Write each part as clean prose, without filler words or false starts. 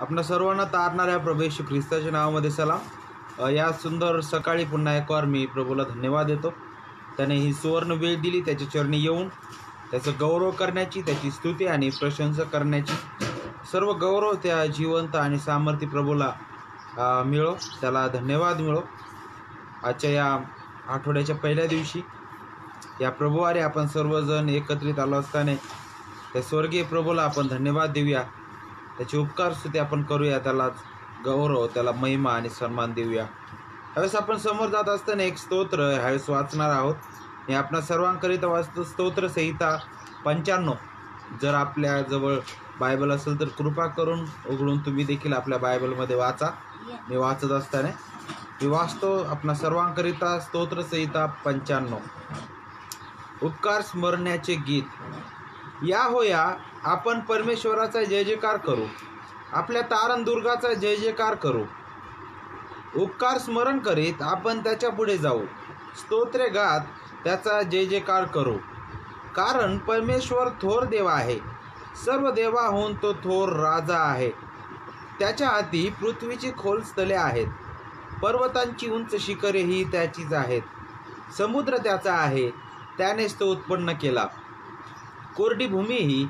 आपणा सर्वांना तारणाऱ्या प्रभू येशू ख्रिस्ताच्या नावामध्ये सलाम। या सुंदर सकाळी पुन्हा एक वार मी प्रभूला धन्यवाद देतो। त्याने ही सुवर्ण वेळ दिली, त्याच्या चरणी येऊन त्याचं गौरव करण्याची, त्याची स्तुती आणि प्रशंसा करण्याची। सर्व गौरव त्या जिवंत आणि सामर्थ्य प्रभूला मिळो, त्याला धन्यवाद मिळो। आजच्या या आठवड्याच्या पहिल्या दिवशी या प्रभुवारी आपण सर्वजण एकत्रित आलो असताना त्या स्वर्गीय प्रभूला आपण धन्यवाद देऊया, त्याचे उपकार स्तुती आपण करूया, त्यालाच गौरव, त्याला महिमा आणि सन्मान देऊया। ह्यावेळेस आपण समोर जात असताना एक स्तोत्र ह्यावेळेस वाचणार आहोत। हे आपणा सर्वांकरिता वाचतो, स्तोत्र संहिता 95। जर आपल्या जवळ बायबल असेल तर कृपा करून उघडून तुम्ही देखील आपल्या बायबलमध्ये वाचा। मी वाचत असताना मी वाचतो आपणा सर्वांकरिता स्तोत्र संहिता 95। उपकार स्मरण्याचे गीत। या होया आपण परमेश्वराचा जय जयकार करू, आपल्या तारणदुर्गाचा जय जयकार करू। उपकार स्मरण करीत आपण त्याच्या पुढे जाऊ, स्तोत्रे गात त्याचा जय जयकार करू। कारण परमेश्वर थोर देव आहे, सर्व देवाहून तो थोर राजा आहे। त्याच्या हाती पृथ्वीची खोल स्थले आहेत, पर्वतांची उंच शिखरे ही त्याचीच आहेत। समुद्र त्याचा आहे, त्यानेच तो उत्पन्न केला, कोरडी भूमी ही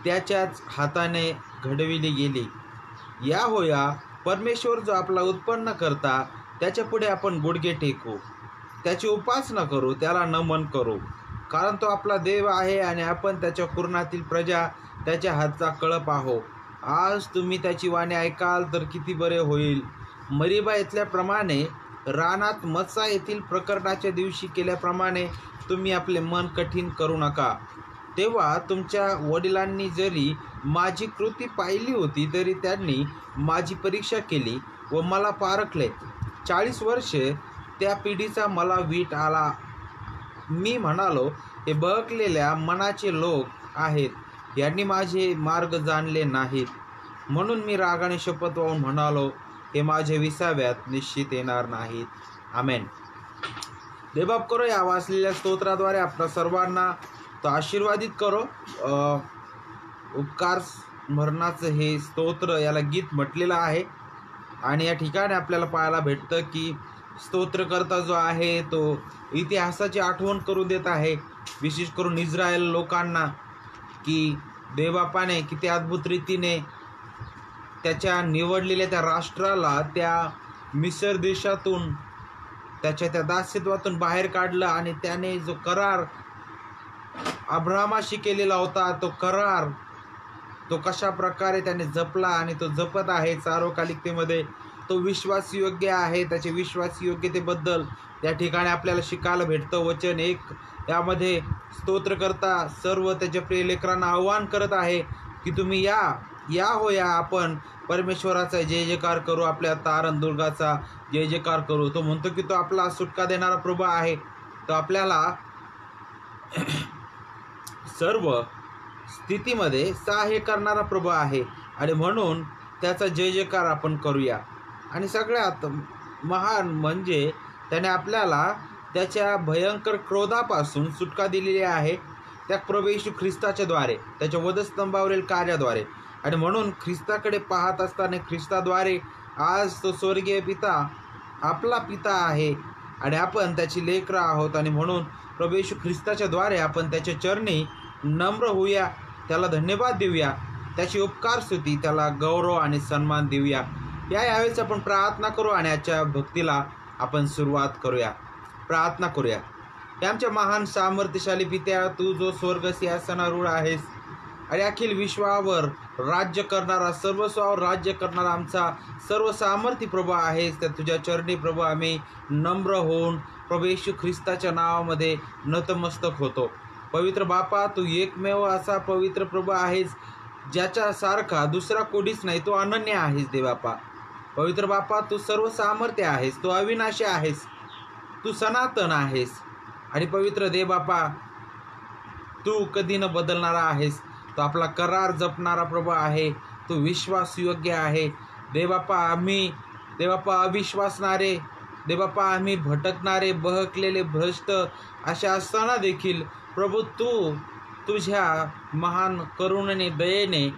त्याच्याच हाताने घडविली गेली। या होया परमेश्वर जो आपला उत्पन्न करता, त्याच्या पुढे आपण गुडघे टेकू, त्याची उपासना करू, त्याला नमन करू। कारण तो आपला देव आहे आणि आपण त्याच्या कुरणातील प्रजा, त्याच्या हातचा कळप आहो। आज तुम्ही त्याची वाणी ऐकाल तर किती बरे होईल। मरीबा येथल्याप्रमाणे, रानात मत्सा येथील प्रकरणाच्या दिवशी केल्याप्रमाणे तुम्ही आपले मन कठीण करू नका। तेव्हा तुमच्या वडिलांनी जरी माझी कृती पाहिली होती, तरी त्यांनी माझी परीक्षा केली व मला पारखले। 40 वर्षे त्या पिढीचा मला वीट आला। मी म्हणालो, हे बहकलेल्या मनाचे लोक आहेत, यांनी माझे मार्ग जाणले नाहीत। म्हणून मी रागाने शपथ वाहून म्हणालो, हे माझे विसाव्यात निश्चित येणार नाहीत। आमेन। देवबाप करो, या वाचलेल्या स्तोत्राद्वारे आपल्या सर्वांना तो आशीर्वादित करो। उपकार स्मरणाचं हे स्तोत्र, याला गीत म्हटलेलं आहे। आणि या ठिकाणी आपल्याला पाहायला भेटतं की स्तोत्रकर्ता जो आहे तो इतिहासाची आठवण करून देत आहे, विशेष करून इस्रायल लोकांना, की देवबापाने किती अद्भुत रीतीने त्याच्या निवडलेल्या त्या राष्ट्राला त्या मिसर देशातून, त्याच्या त्या दास्यत्वातून बाहेर काढलं आणि त्याने जो करार अब्रामाशी केलेला होता, तो करार तो कशा प्रकारे त्याने जपला आणि तो जपत आहे सार्वकालिकतेमध्ये, तो विश्वासयोग्य आहे। त्याच्या विश्वासयोग्यतेबद्दल त्या ठिकाणी आपल्याला शिकायला भेटतं। वचन 1 यामध्ये स्तोत्रकर्ता सर्व त्याच्या प्रिय लेकरांना आव्हान करत आहे की तुम्ही या होया आपण परमेश्वराचा जय जयकार करू, आपल्या तारणदुर्गाचा जय जयकार करू। तो म्हणतो की तो आपला सुटका देणारा प्रभू आहे, तो आपल्याला सर्व स्थितीमध्ये सहाय्य करणारा प्रभू आहे आणि म्हणून त्याचा जय जयकार आपण करूया। आणि सगळ्यात महान म्हणजे त्याने आपल्याला त्याच्या भयंकर क्रोधापासून सुटका दिलेली आहे, त्या प्रभू येशू ख्रिस्ताच्या द्वारे, त्याच्या वधस्तंभावरील कार्याद्वारे। आणि म्हणून ख्रिस्ताकडे पाहत असताना ख्रिस्ताद्वारे आज तो स्वर्गीय पिता आपला पिता आहे आणि आपण त्याची लेकरं आहोत। आणि म्हणून प्रभू येशू ख्रिस्ताच्या द्वारे आपण त्याच्या चरणी नम्र होऊया, त्याला धन्यवाद देऊया, त्याची उपकार स्तुती, त्याला गौरव आणि सन्मान देऊया। यावेळेस आपण प्रार्थना करू आणि याच्या भक्तीला आपण सुरुवात करूया। प्रार्थना करूया। हे आमच्या महान सामर्थ्यशाली पित्या, तू जो स्वर्ग सिंहासनारूढ आहेस आणि अखिल विश्वावर राज्य करणारा, सर्वस्वावर राज्य करणारा आमचा सर्व सामर्थ्य प्रभू आहेस, त्या तुझ्या चरणी प्रभू आम्ही नम्र होऊन प्रभू येशू ख्रिस्ताच्या नावामध्ये नतमस्तक होतो। पवित्र बापा, तू एकमेव असा पवित्र प्रभू आहेस, ज्याच्यासारखा दुसरा कोणीच नाही, तो अनन्य आहेस देवबापा। पवित्र बापा, तू सर्व सामर्थ्य आहेस, तू अविनाशी आहेस, तू सनातन आहेस। आणि पवित्र देवबापा, तू कधी न बदलणारा आहेस, तो आपला करार जपणारा प्रभू आहे, तू विश्वासयोग्य आहे देवबापा। आम्ही देवबापा अविश्वासणारे, देवबापा आम्ही भटकणारे, बहकलेले, भ्रष्ट अशा असताना देखील प्रभू तू तुझ्या महान करुणेने, दयेने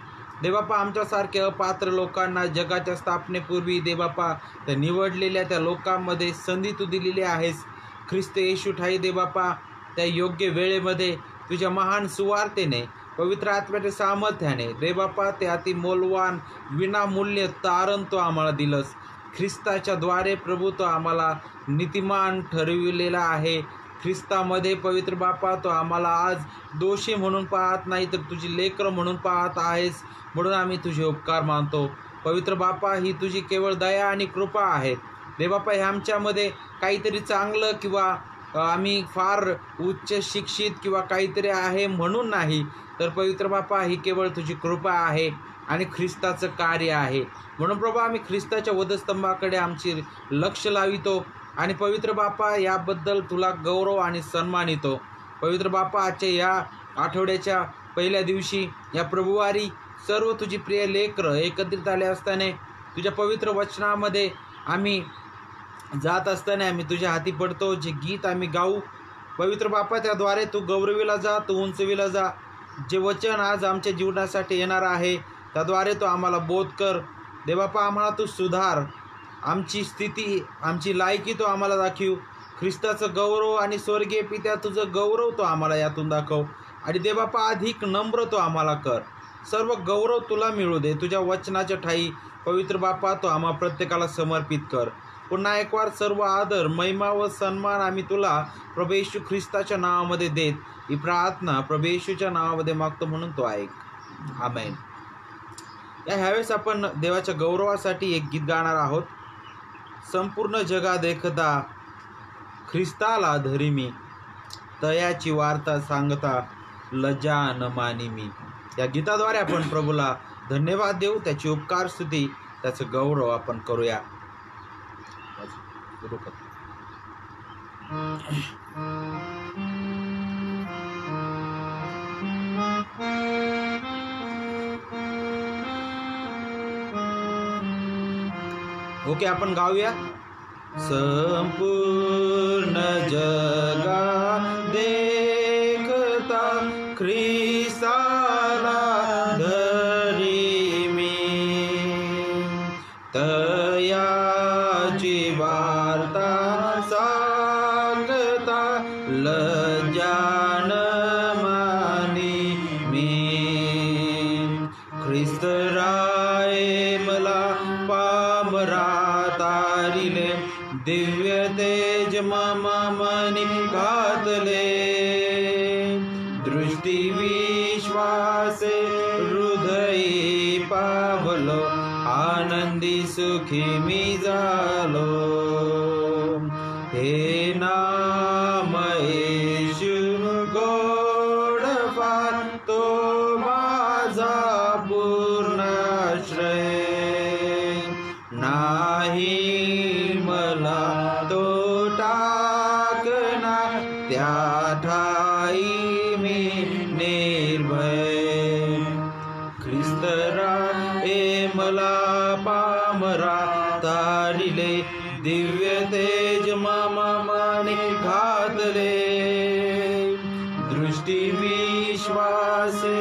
देवबापा आमच्यासारख्या अपात्र लोकांना जगाच्या स्थापनेपूर्वी देवबापा त्या निवडलेल्या त्या लोकांमध्ये संधी तू दिलेली आहेस. ख्रिस्त येशू ठाई देवबापा त्या योग्य वेळेमध्ये तुझ्या महान सुवार्तेने पवित्र आत्म्याच्या सामर्थ्याने देवबापा ते अति मौल्यवान विनामूल्य तारण तो आम्हाला दिलंस. ख्रिस्ताच्या द्वारे प्रभू तो आम्हाला नीतिमान ठरविलेला आहे. ख्रिस्तामध्ये पवित्र बापा तो आम्हाला आज दोषी म्हणून पाहत नाही तर तुझी लेकरं म्हणून पाहत आहेस. म्हणून आम्ही तुझे उपकार मानतो. पवित्र बापा ही तुझी केवळ दया आणि कृपा आहे. देवबापा हे आमच्यामध्ये काहीतरी चांगलं किंवा आम्ही फार उच्च शिक्षित किंवा काहीतरी आहे म्हणून नाही, तर पवित्र बापा ही केवळ तुझी कृपा आहे आणि ख्रिस्ताचं कार्य आहे. म्हणून प्रभू आम्ही ख्रिस्ताच्या वधस्तंभाकडे आमची लक्ष लावितो आणि पवित्र बापा याबद्दल तुला गौरव आणि सन्मानितो. पवित्र बापा आजच्या या आठवड्याच्या पहिल्या दिवशी या प्रभुवारी सर्व तुझी प्रिय लेकरं एकत्रित आले असताना तुझ्या पवित्र वचनामध्ये आम्ही जात असताना आम्ही तुझ्या हाती पडतो. जे गीत आम्ही गाऊ पवित्र बापा त्याद्वारे तू गौरविला जा, तू उंचविला जा. जे वचन आज आमच्या जीवनासाठी येणार आहे त्याद्वारे तो आम्हाला बोध कर. देवबापा आम्हाला तू सुधार, आमची स्थिती आमची लायकी तो आम्हाला दाखव. ख्रिस्ताचं गौरव आणि स्वर्गीय पित्या तुझं गौरव तो आम्हाला यातून दाखव. आणि देवबापा अधिक नम्र तो आम्हाला कर. सर्व गौरव तुला मिळू दे. तुझ्या वचनाच्या ठाई पवित्र बापा तो आम्हा प्रत्येकाला समर्पित कर. पुन्हा एक वार सर्व आदर महिमा व सन्मान आम्ही तुला प्रभू येशू ख्रिस्ताच्या नावामध्ये देत ही प्रार्थना प्रभू येशूच्या नावामध्ये मागतो म्हणून तो ऐक. आमेन. ह्यावेळेस आपण देवाच्या गौरवासाठी एक गीत गाणार आहोत. संपूर्ण जगा देखता ख्रिस्ताला धरी मी, तयाची वार्ता सांगता लज्जा न मानी मी. या गीताद्वारे आपण प्रभूला धन्यवाद देऊ, त्याची उपकार स्तुती त्याचं गौरव आपण करूया. ओके, आपण गाऊया. संपूर्ण जगा देखता ख्रिस्ताला धरी मी, तयाची वार्ता सांगता लज्जा न मानी मी. ख्रिस्त राय मला पामरा तारिले, दिव्य तेज मम मनी घातले. दृष्टी विश्वासे हृदयी पावलो, आनंदी सुखी मी झालो. हे नाम येशू गोड फार, तो माझा पूर्ण श्रेय. नाही मला तो टाकना, त्या ठाई मी निर्भय. ख्रिस्त राये मला पामरा तारिले, दिव्य तेज मम मनी घातले. दृष्टी विश्वासे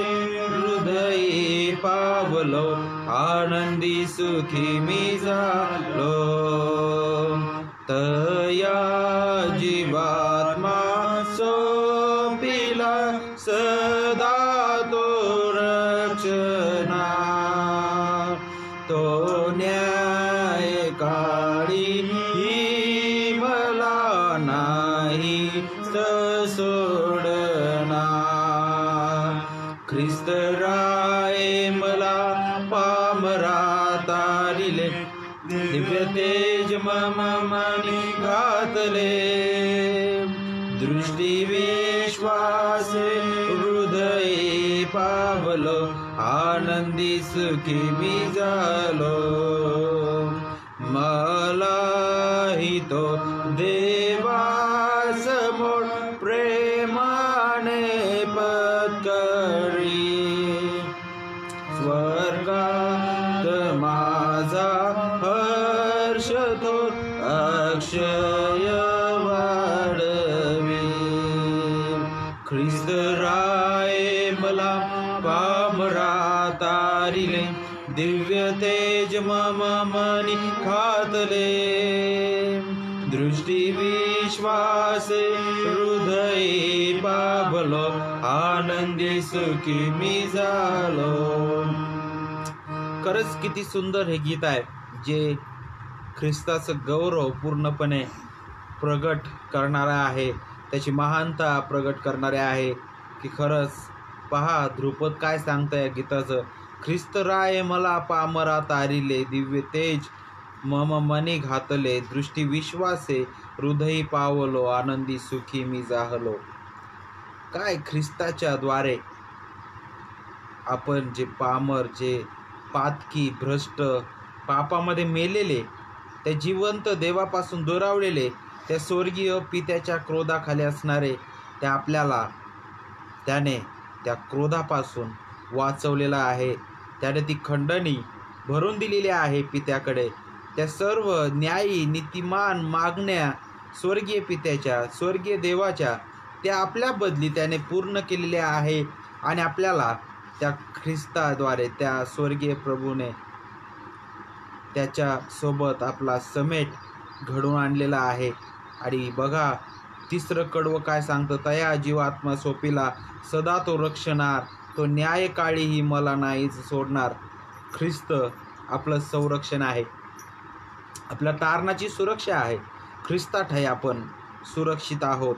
हृदयी पावलो, आनंदी सुखी मी झालो. तया जीवात्मा सोपिला, सदा तो रक्षणा. तो न्याय काळी ही मला नाही सोडना. ख्रिस्त राय मला पामरा तारिले, दिव्य तेज मम मनी घातले. दृष्टी विश्वासे हृदयी पावलो, आनंदी सुखी मी झालो. मलाही तो देवासमोर प्रेमाने पत्करी. स्वर्गात माझा हर्ष तो अक्षय वाढवी. ख्रिस्त राय मला पामरा तारिले, तेज मम मनी घातले, दृष्टी विश्वासे हृदयी पावलो, आनंदी सुखी मी झालो. खरंच किती सुंदर हे गीत आहे, जे ख्रिस्ताचं गौरव पूर्णपणे प्रगट करणारा आहे, त्याची महानता प्रगट करणारे आहे. की खरंच पहा ध्रुपद काय सांगतं या गीताचं. ख्रिस्त राय मला पामरा तारिले, दिव्य तेज मम मनी घातले, दृष्टी विश्वासे हृदयी पावलो, आनंदी सुखी मी जाहलो. काय ख्रिस्ताच्या द्वारे आपण जे पामर, जे पातकी, भ्रष्ट, पापामध्ये मेलेले, त्या जिवंत देवापासून दुरावलेले, त्या स्वर्गीय पित्याच्या क्रोधाखाली असणारे, त्या आपल्याला त्याने त्या क्रोधापासून वाचवलेलं आहे. त्याने ती खंडणी भरून दिलेली आहे पित्याकडे. त्या सर्व न्यायी नीतिमान मागण्या स्वर्गीय पित्याच्या, स्वर्गीय देवाच्या, त्या आपल्या बदली त्याने पूर्ण केलेल्या आहे. आणि आपल्याला त्या ख्रिस्ताद्वारे, त्या स्वर्गीय प्रभूने त्याच्या सोबत आपला समेट घडवून आणलेला आहे. आणि बघा तिसरं कडवं काय सांगतं, तया जीवात्मा सोपिला, सदा तो रक्षणार, तो न्यायकाळीही मला नाहीच सोडणार. ख्रिस्त आपलं संरक्षण आहे, आपल्या तारणाची सुरक्षा आहे. ख्रिस्तात आपण सुरक्षित आहोत.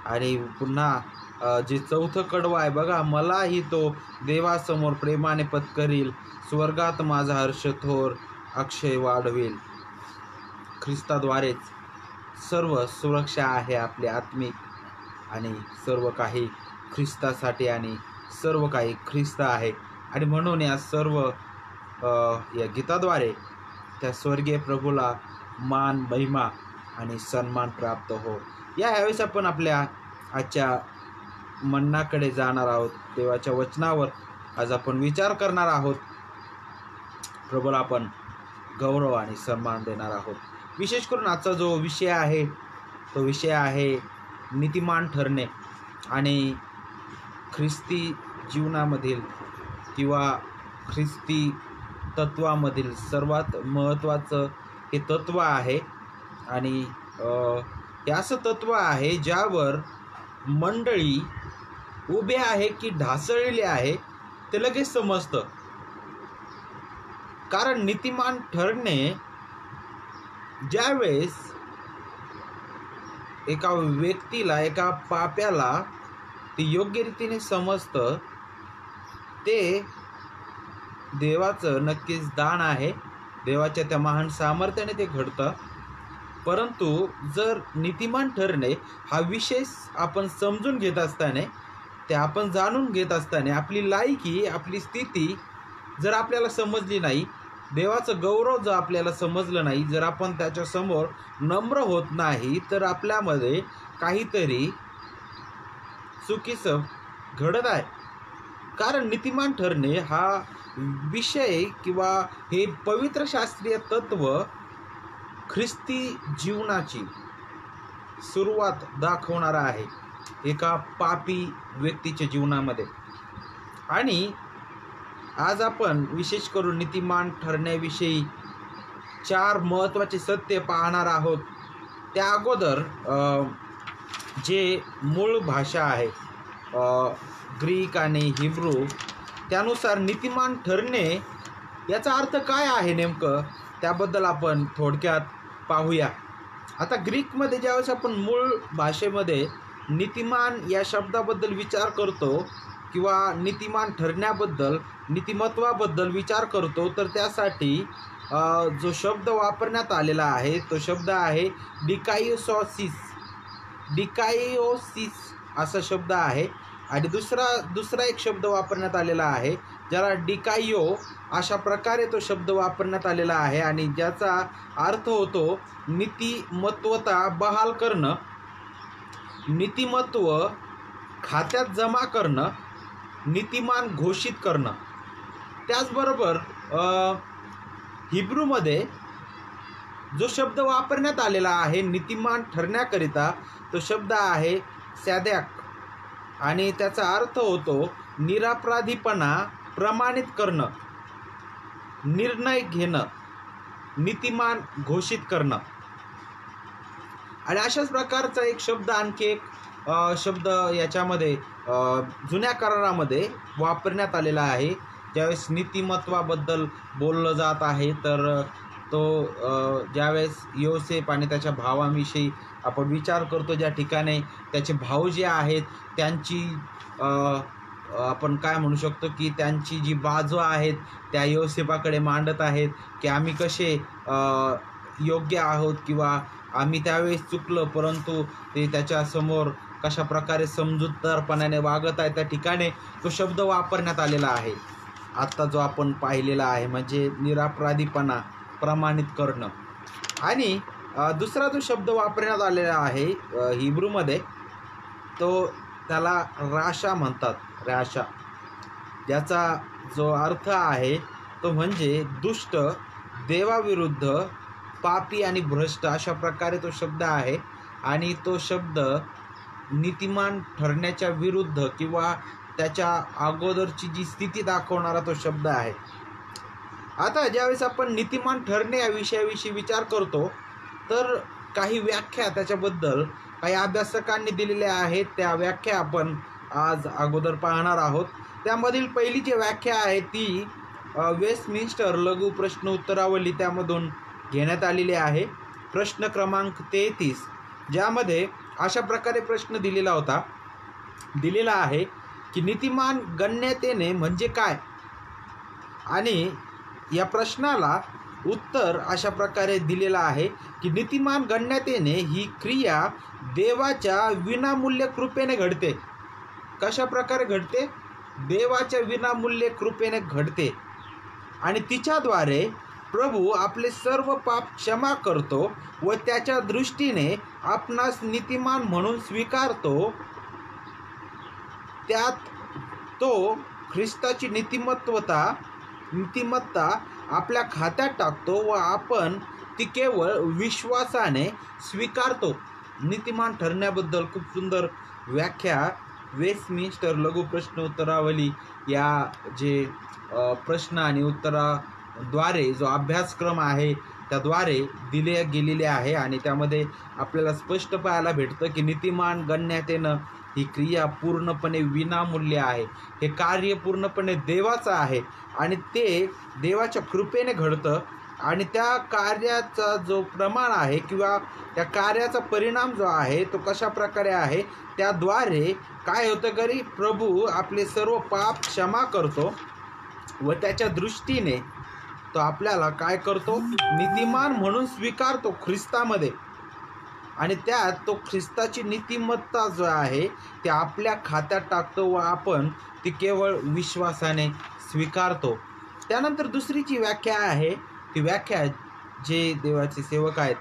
आणि पुन्हा जे चौथं कडवं आहे बघा, मलाही तो देवासमोर प्रेमाने पत्करील, स्वर्गात माझा हर्ष थोर अक्षय वाढवेल. ख्रिस्ताद्वारेच सर्व सुरक्षा आहे आपली आत्मिक, आणि सर्व काही ख्रिस्तासाठी, आणि सर्व काही ख्रिस्त आहे. आणि म्हणून या सर्व या गीताद्वारे त्या स्वर्गीय प्रभूला मान, महिमा आणि सन्मान प्राप्त हो. यावेळेस आपण आपल्या आजच्या म्हणण्याकडे जाणार आहोत. देवाच्या वचनावर आज आपण विचार करणार आहोत. प्रभूला आपण गौरव आणि सन्मान देणार आहोत. विशेष करून आजचा जो विषय आहे तो विषय आहे नीतिमान ठरणे. आणि ख्रिस्ती जीवनामधील किंवा ख्रिस्ती तत्वामधील सर्वात महत्त्वाचं हे तत्व आहे. आणि हे असं तत्व आहे ज्यावर मंडळी उभे आहे की ढासळलेले आहे ते लगेच समजतं. कारण नीतिमान ठरणे ज्यावेळेस एका व्यक्तीला, एका पाप्याला ते योग्य रीतीने समजतं, ते देवाचं नक्कीच दान आहे. देवाच्या त्या महान सामर्थ्याने ते घडतं. परंतु जर नीतिमान ठरणे हा विषय आपण समजून घेत असताना, ते आपण जाणून घेत असताना, आपली लायकी, आपली स्थिती जर आपल्याला समजली नाही, देवाचं गौरव जर आपल्याला समजलं नाही, जर आपण त्याच्यासमोर नम्र होत नाही, तर आपल्यामध्ये काहीतरी चुकीचं घडत आहे. कारण नीतिमान ठरणे हा विषय किंवा हे पवित्र शास्त्रीय तत्व ख्रिस्ती जीवनाची सुरुवात दाखवणारा आहे एका पापी व्यक्तीच्या जीवनामध्ये. आणि आज आपण विशेष करून नीतिमान ठरण्याविषयी 4 महत्त्वाचे सत्य पाहणार आहोत. त्या अगोदर जे मूळ भाषा आहे ग्रीक आणि हिब्रू, त्यानुसार नीतिमान ठरणे याचा अर्थ काय आहे नेमकं, त्याबद्दल आपण थोडक्यात पाहूया. आता ग्रीकमध्ये ज्यावेळेस आपण मूळ भाषेमध्ये नीतिमान या शब्दाबद्दल विचार करतो किंवा नीतिमान ठरण्याबद्दल, नीतिमत्वाबद्दल विचार करतो, तर त्यासाठी जो शब्द वापरण्यात आलेला आहे तो शब्द आहे डिकायोसिस. डिकायोसिस असा शब्द आहे. आणि दुसरा एक शब्द वापरण्यात आलेला आहे ज्याला डिकायो अशा प्रकारे तो शब्द वापरण्यात आलेला आहे. आणि ज्याचा अर्थ होतो नीतिमत्वता बहाल करणं, नीतिमत्व खात्यात जमा करणं, नीतिमान घोषित करणं. त्याचबरोबर हिब्रूमध्ये जो शब्द वापरण्यात आलेला आहे नीतिमान ठरण्याकरिता तो शब्द आहे सॅदॅक. आणि त्याचा अर्थ होतो निरपराधीपणा प्रमाणित करणं. निर्णय घेणं, नीतिमान घोषित करणं. आणि अशाच प्रकारचा एक शब्द, आणखी एक शब्द याच्यामध्ये जुन्या करारामध्ये वापरण्यात आलेला आहे. ज्यावेळेस नीतिमत्वाबद्दल बोललं जात आहे, तर तो ज्यावेळेस योसेफ आणि त्याच्या भावांविषयी आपण विचार करतो, ज्या ठिकाणी त्याचे भाऊ जे आहेत त्यांची आपण काय म्हणू शकतो की त्यांची जी बाजू आहेत त्या योसेफाकडे मांडत आहेत की आम्ही कसे योग्य आहोत किंवा आम्ही त्यावेळेस चुकलो, परंतु ते त्याच्यासमोर कशा प्रकारे समजूतदारपणाने वागत आहे. त्या ठिकाणी तो शब्द वापरण्यात आलेला आहे आत्ता जो आपण पाहिलेला आहे, म्हणजे निरपराधीपणा प्रमाणित करणं. आणि दुसरा जो शब्द वापरण्यात आलेला आहे हिब्रूमध्ये, तो त्याला राशा म्हणतात. राशा, ज्याचा जो अर्थ आहे तो म्हणजे दुष्ट, देवाविरुद्ध, पापी आणि भ्रष्ट, अशा प्रकारे तो शब्द आहे. आणि तो शब्द नीतिमान ठरण्याच्या विरुद्ध किंवा त्याच्या अगोदरची जी स्थिती दाखवणारा तो शब्द आहे. आता ज्यावेळेस आपण नीतिमान ठरणे या विषयाविषयी विचार करतो, तर काही व्याख्या त्याच्याबद्दल काही अभ्यासकांनी दिलेल्या आहेत. त्या व्याख्या आपण आज अगोदर पाहणार आहोत. त्यामधील पहिली जी व्याख्या आहे ती वेस्टमिन्स्टर लघु प्रश्न उत्तरावली त्यामधून घेण्यात आलेली आहे. प्रश्न क्रमांक 33, ज्यामध्ये अशा प्रकारे प्रश्न दिलेला आहे की नीतिमान गण्यतेने म्हणजे काय. आणि या प्रश्नाला उत्तर अशा प्रकारे दिलेलं आहे की नीतिमान गण्यतेने ही क्रिया देवाच्या विनामूल्य कृपेने घडते. कशा प्रकारे घडते? देवाच्या विनामूल्य कृपेने घडते. आणि तिच्याद्वारे प्रभू आपले सर्व पाप क्षमा करतो व त्याच्या दृष्टीने आपणास नीतिमान म्हणून स्वीकारतो. त्यात तो ख्रिस्ताची नीतिमत्ता आपल्या खात्यात टाकतो व आपण ती केवळ विश्वासाने स्वीकारतो. नीतिमान ठरण्याबद्दल खूप सुंदर व्याख्या वेस्टमिन्स्टर लघु प्रश्न उत्तरावली या जे प्रश्न आणि उत्तराद्वारे जो अभ्यासक्रम आहे त्याद्वारे दिले गेलेले आहे. आणि त्यामध्ये आपल्याला स्पष्ट पाहायला भेटतं की नीतिमान गण्यतेनं ही क्रिया पूर्णपणे विनामूल्य आहे. हे कार्य पूर्णपणे देवाचं आहे आणि ते देवाच्या कृपेने घडतं. आणि त्या कार्याचा जो प्रमाण आहे किंवा त्या कार्याचा परिणाम जो आहे तो कशा प्रकारे आहे, त्याद्वारे काय होतं की प्रभू आपले सर्व पाप क्षमा करतो व त्याच्या दृष्टीने तो आपल्याला काय करतो, नीतिमान म्हणून स्वीकारतो ख्रिस्तामध्ये. आणि त्यात तो ख्रिस्ताची नीतिमत्ता जो आहे ते आपल्या खात्यात टाकतो व आपण ती केवळ विश्वासाने स्वीकारतो. त्यानंतर दुसरी जी व्याख्या आहे ती व्याख्या जे देवाचे सेवक आहेत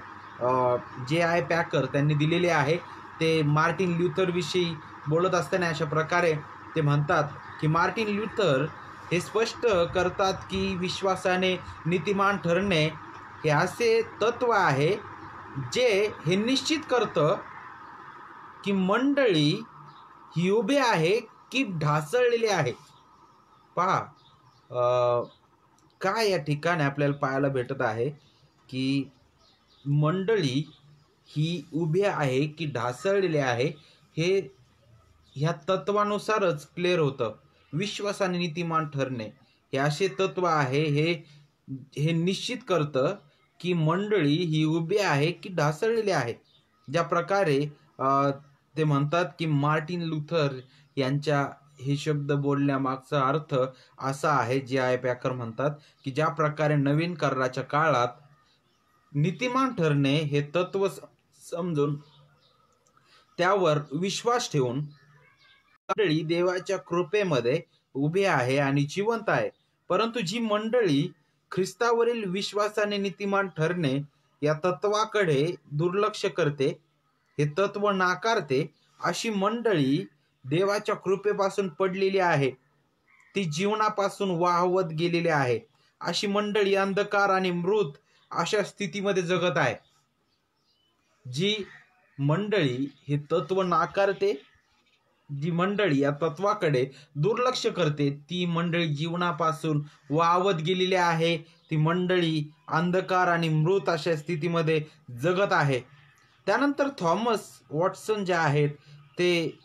J.I. पॅकर त्यांनी दिलेली आहे. ते मार्टिन ल्युथरविषयी बोलत असताना अशा प्रकारे ते म्हणतात की मार्टिन ल्युथर हे स्पष्ट करतात की विश्वासाने नीतिमान ठरणे हे असे तत्व आहे जे हे निश्चित करतं की मंडळी ही उभी आहे की ढासळलेली आहे. पहा काय या ठिकाणी आपल्याला पाहायला भेटत आहे की मंडळी ही उभी आहे की ढासळलेली आहे, हे ह्या तत्वानुसारच क्लिअर होतं. विश्वासाने नीतिमान ठरणे हे असे तत्व आहे, हे निश्चित करतं की मंडळी ही उभी आहे की ढासळलेली आहे. ज्या प्रकारे ते म्हणतात की मार्टिन लुथर यांच्या हे शब्द बोलण्यामागचा अर्थ असा आहे, J.I. पॅकर म्हणतात की ज्या प्रकारे नवीन कराराच्या काळात नीतिमान ठरणे हे तत्व समजून त्यावर विश्वास ठेवून मंडळी देवाच्या कृपेमध्ये उभी आहे आणि जिवंत आहे. परंतु जी मंडळी ख्रिस्तावरील विश्वासाने नीतिमान ठरणे या तत्वाकडे दुर्लक्ष करते, हे तत्व नाकारते, अशी मंडळी देवाच्या कृपेपासून पडलेली आहे, ती जीवनापासून वाहवत गेलेली आहे. अशी मंडळी अंधकार आणि मृत अशा स्थितीमध्ये जगत आहे. जी मंडळी हे तत्व नाकारते जी मंडळी या तत्वाकडे दुर्लक्ष करते, ती मंडळी जीवनापासून वावत गेलेली आहे. ती मंडळी अंधकार आणि मृत अशा स्थितीमध्ये जगत आहे. त्यानंतर थॉमस वॉटसन जे आहेत ते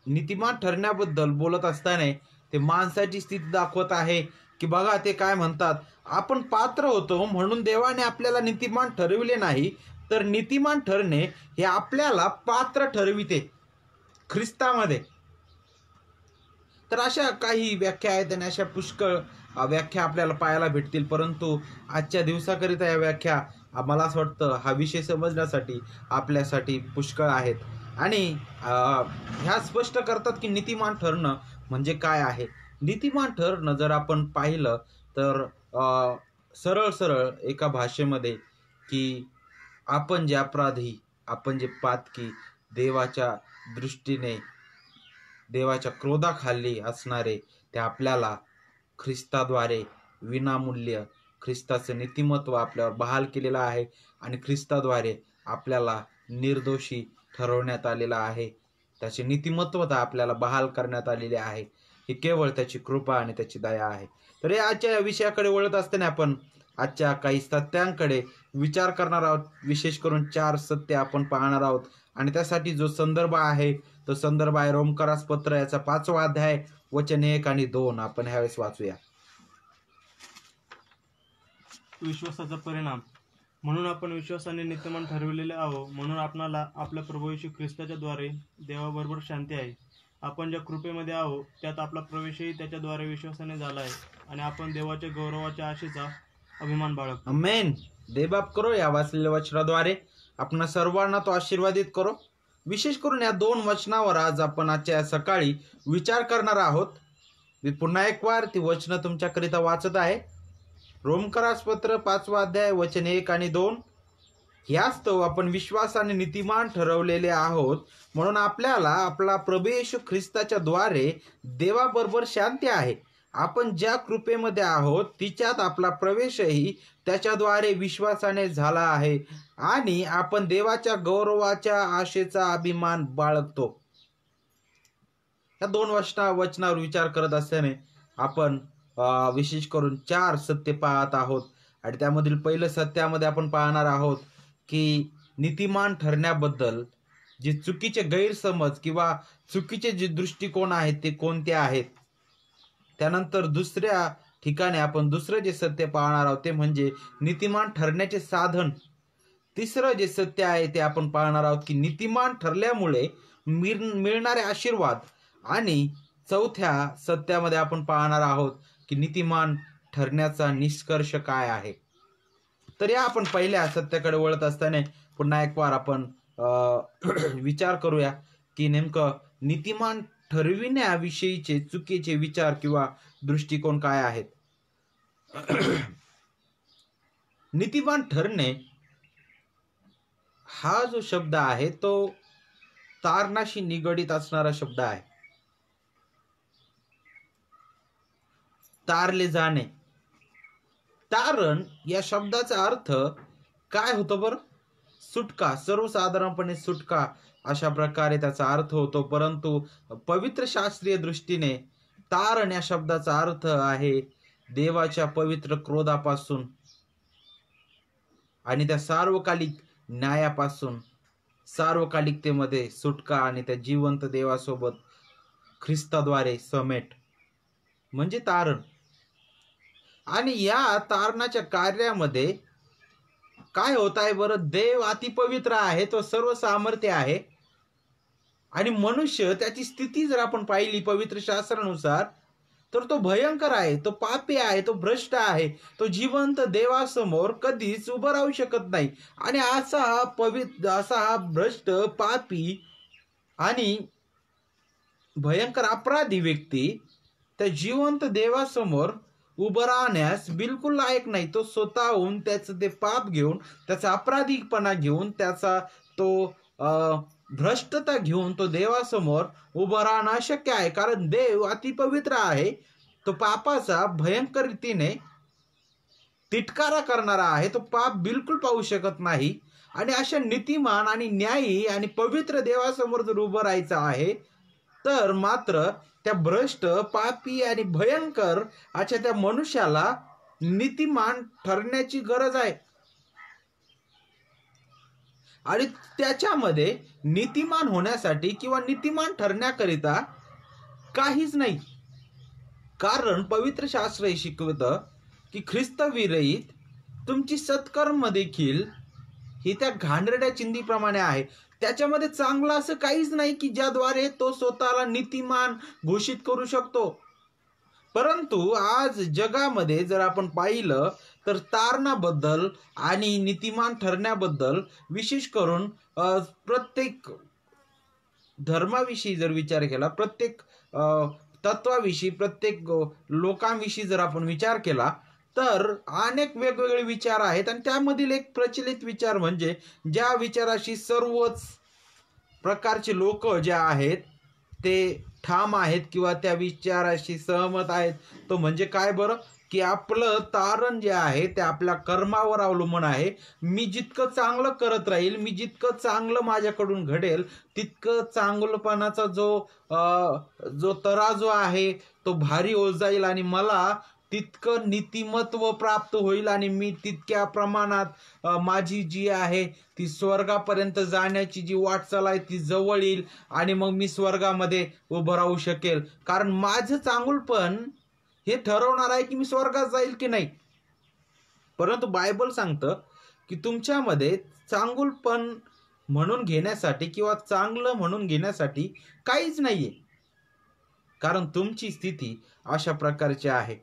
नीतिमान ठरण्याबद्दल बोलत असताना ते माणसाची स्थिती दाखवत आहे, की बघा ते काय म्हणतात, आपण पात्र होतो म्हणून देवाने आपल्याला नीतिमान ठरविले नाही, तर नीतिमान ठरणे हे आपल्याला पात्र ठरविते ख्रिस्तामध्ये. तर अशा काही व्याख्या आहेत आणि अशा पुष्कळ व्याख्या आपल्याला पाहायला भेटतील. परंतु आजच्या दिवसाकरिता या व्याख्या मला असं वाटतं हा विषय समजण्यासाठी आपल्यासाठी पुष्कळ आहेत. आणि ह्या स्पष्ट करतात की नीतिमान ठरणं म्हणजे काय आहे. नीतिमान ठरणं जर आपण पाहिलं तर सरळ सरळ एका भाषेमध्ये की आपण जे अपराधी, आपण जे पातकी, देवाच्या दृष्टीने देवाच्या क्रोधाखाली असणारे, ते आपल्याला ख्रिस्ताद्वारे विनामूल्य ख्रिस्ताचं नीतिमत्व आपल्यावर बहाल केलेलं आहे आणि ख्रिस्ताद्वारे आपल्याला निर्दोषी ठरवण्यात आलेलं आहे. त्याचे नीतिमत्वता आपल्याला बहाल करण्यात आलेले आहे. ही केवळ त्याची कृपा आणि त्याची दया आहे. तर या आजच्या या विषयाकडे वळत असताना आपण आजच्या काही सत्यांकडे विचार करणार आहोत. विशेष करून 4 सत्य आपण पाहणार आहोत आणि त्यासाठी जो संदर्भ आहे तो संदर्भ आहे रोमकरास पत्र याचा 5वा अध्याय वचन 1 आणि 2. आपण ह्यावेळेस वाचूया. विश्वासाचा परिणाम. म्हणून आपण विश्वासाने नीतिमान ठरविलेले आहो, म्हणून आपणाला आपल्या प्रभू येशू ख्रिस्ताच्या द्वारे देवाबरोबर शांती आहे. आपण ज्या कृपेमध्ये आहो त्यात आपला प्रवेशही त्याच्याद्वारे विश्वासाने झाला आहे आणि आपण देवाच्या गौरवाच्या आशेचा अभिमान बाळगतो. आमेन. देवबाप करो या वाचलेल्या वचनाद्वारे आपण सर्वांना तो आशीर्वादित करो. विशेष करून या 2 वचनावर आज आपण आजच्या सकाळी विचार करणार आहोत. मी पुन्हा एक वार ती वचनं तुमच्याकरिता वाचत आहे. रोमकरास पत्र 5वा अध्याय वचन 1 आणि 2. ह्यास्तव आपण विश्वासाने नीतिमान ठरवलेले आहोत, म्हणून आपल्याला आपला प्रभू येशू ख्रिस्ताच्या द्वारे देवाबरोबर शांती आहे. आपण ज्या कृपेमध्ये आहोत तिच्यात आपला प्रवेशही त्याच्याद्वारे विश्वासाने झाला आहे आणि आपण देवाच्या गौरवाच्या आशेचा अभिमान बाळगतो. या 2 वचनावर विचार करत असताना आपण विशेष करून 4 सत्य पाहत आहोत आणि त्यामधील पहिलं सत्यामध्ये आपण पाहणार आहोत की नीतिमान ठरण्याबद्दल जे चुकीचे गैरसमज किंवा चुकीचे जे दृष्टिकोन आहेत ते कोणते आहेत. त्यानंतर दुसऱ्या ठिकाणी आपण दुसरं जे सत्य पाहणार आहोत ते म्हणजे नीतिमान ठरण्याचे साधन. तिसरं जे सत्य आहे ते आपण पाहणार आहोत की नीतिमान ठरल्यामुळे मिळणारे आशीर्वाद. आणि चौथ्या सत्यामध्ये आपण पाहणार आहोत की नीतिमान ठरण्याचा निष्कर्ष काय आहे. तर या आपण पहिल्या सत्याकडे वळत असताना पुन्हा एक वार आपण विचार करूया की नेमकं नीतिमान ठरविण्याविषयीचे चुकीचे विचार किंवा दृष्टिकोन काय आहेत. नीतिमान ठरणे हा जो शब्द आहे तो तारणाशी निगडीत असणारा शब्द आहे. तारले जाणे. तारण या शब्दाचा अर्थ काय होतो बरं? सुटका. सर्वसाधारणपणे सुटका अशा प्रकारे त्याचा अर्थ होतो. परंतु पवित्र शास्त्रीय दृष्टीने तारण या शब्दाचा अर्थ आहे देवाच्या पवित्र क्रोधापासून आणि त्या सार्वकालिक न्यायापासून, सार्वकालिकतेमध्ये सुटका आणि त्या जिवंत देवासोबत ख्रिस्ताद्वारे समेट म्हणजे तारण. आणि या तारणाच्या कार्यामध्ये काय होत आहे बरं? देव अतिपवित्र आहे, तो सर्व सामर्थ्य आहे आणि मनुष्य त्याची स्थिती जर आपण पाहिली पवित्र शास्त्रानुसार तर तो भयंकर आहे, तो पापी आहे, तो भ्रष्ट आहे, तो जिवंत देवासमोर कधीच उभं राहू शकत नाही. आणि असा हा भ्रष्ट, पापी आणि भयंकर अपराधी व्यक्ती त्या जिवंत देवासमोर उभं राहण्यास बिलकुल लायक नाही. तो स्वतःहून त्याचं ते पाप घेऊन, त्याचा अपराधीपणा घेऊन, त्याचा तो भ्रष्टता घेऊन तो देवासमोर उभं राहणं अशक्य आहे. कारण देव अतिपवित्र आहे, तो पापाचा भयंकर रीतीने तिटकारा करणारा आहे, तो पाप बिलकुल पाहू शकत नाही. आणि अशा नीतिमान आणि न्यायी आणि पवित्र देवासमोर जर उभं राहायचं आहे तर मात्र त्या भ्रष्ट, पापी आणि भयंकर अशा त्या मनुष्याला नीतिमान ठरण्याची गरज आहे. आणि त्याच्यामध्ये नीतिमान होण्यासाठी किंवा नीतिमान ठरण्याकरिता काहीच नाही. कारण पवित्र शास्त्र हे शिकवतं की ख्रिस्त विरहित तुमची सत्कर्म देखील ही त्या घाणेरड्या चिंधीप्रमाणे आहे. त्याच्यामध्ये चांगलं असं काहीच नाही की ज्याद्वारे तो स्वतःला नीतिमान घोषित करू शकतो. परंतु आज जगामध्ये जर आपण पाहिलं तर तारणाबद्दल आणि नीतिमान ठरण्याबद्दल विशेष करून प्रत्येक धर्माविषयी जर विचार केला, प्रत्येक तत्वाविषयी, प्रत्येक लोकांविषयी जर आपण विचार केला तर अनेक वेगवेगळे विचार आहेत. आणि त्यामधील एक प्रचलित विचार म्हणजे ज्या विचाराशी सर्वच प्रकारचे लोक जे आहेत ते ठाम आहेत किंवा त्या विचाराशी सहमत आहेत, तो म्हणजे काय बरं, की आपलं तारण जे आहे ते आपल्या कर्मावर अवलंबून आहे. मी जितकं चांगलं करत राहील, मी जितकं चांगलं माझ्याकडून घडेल, तितकं चांगलपणाचा जो तराजू आहे तो भारी होत जाईल आणि मला तितकं नीतिमत्व प्राप्त होईल आणि मी तितक्या प्रमाणात माझी जी आहे ती स्वर्गापर्यंत जाण्याची जी वाटचाल आहे ती जवळ येईल आणि मग मी स्वर्गामध्ये उभं राहू शकेल. कारण माझं चांगुलपण हे ठरवणार आहे की मी स्वर्गात जाईल की नाही. परंतु बायबल सांगतं की तुमच्यामध्ये चांगुलपण म्हणून घेण्यासाठी किंवा चांगलं म्हणून घेण्यासाठी काहीच नाहीये, कारण तुमची स्थिती अशा प्रकारची आहे.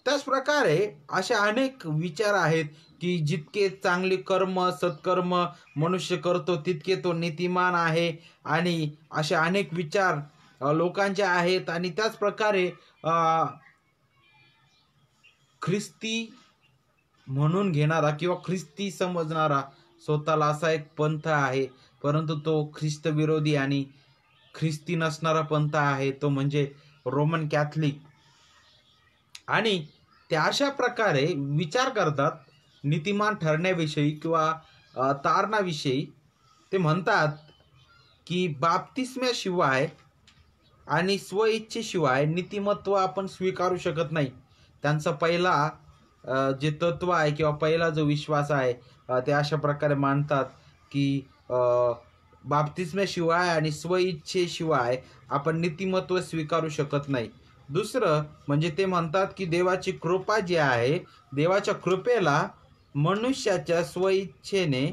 त्याच प्रकारे अशा अनेक विचार आहेत की जितके चांगले कर्म, सत्कर्म मनुष्य करतो तितके तो नीतिमान आहे, आणि असे अनेक विचार लोकांचे आहेत. आणि त्याच प्रकारे ख्रिस्ती म्हणून घेणारा किंवा ख्रिस्ती समजणारा स्वतःला असा एक पंथ आहे, परंतु तो ख्रिस्त विरोधी आणि ख्रिस्ती नसणारा पंथ आहे, तो म्हणजे रोमन कॅथलिक. आणि ते अशा प्रकारे विचार करतात नीतिमान ठरण्याविषयी किंवा तारणाविषयी. ते म्हणतात की बाप्तिस्म्याशिवाय आणि स्वइच्छेशिवाय नीतिमत्व आपण स्वीकारू शकत नाही. त्यांचा पहिला जे तत्व आहे किंवा पहिला जो विश्वास आहे ते अशा प्रकारे मानतात की बाप्तिस्म्याशिवाय आणि स्वइच्छेशिवाय आपण नीतिमत्व स्वीकारू शकत नाही. दुसरं म्हणजे ते म्हणतात की देवाची कृपा जी आहे, देवाच्या कृपेला मनुष्याच्या स्वइच्छेने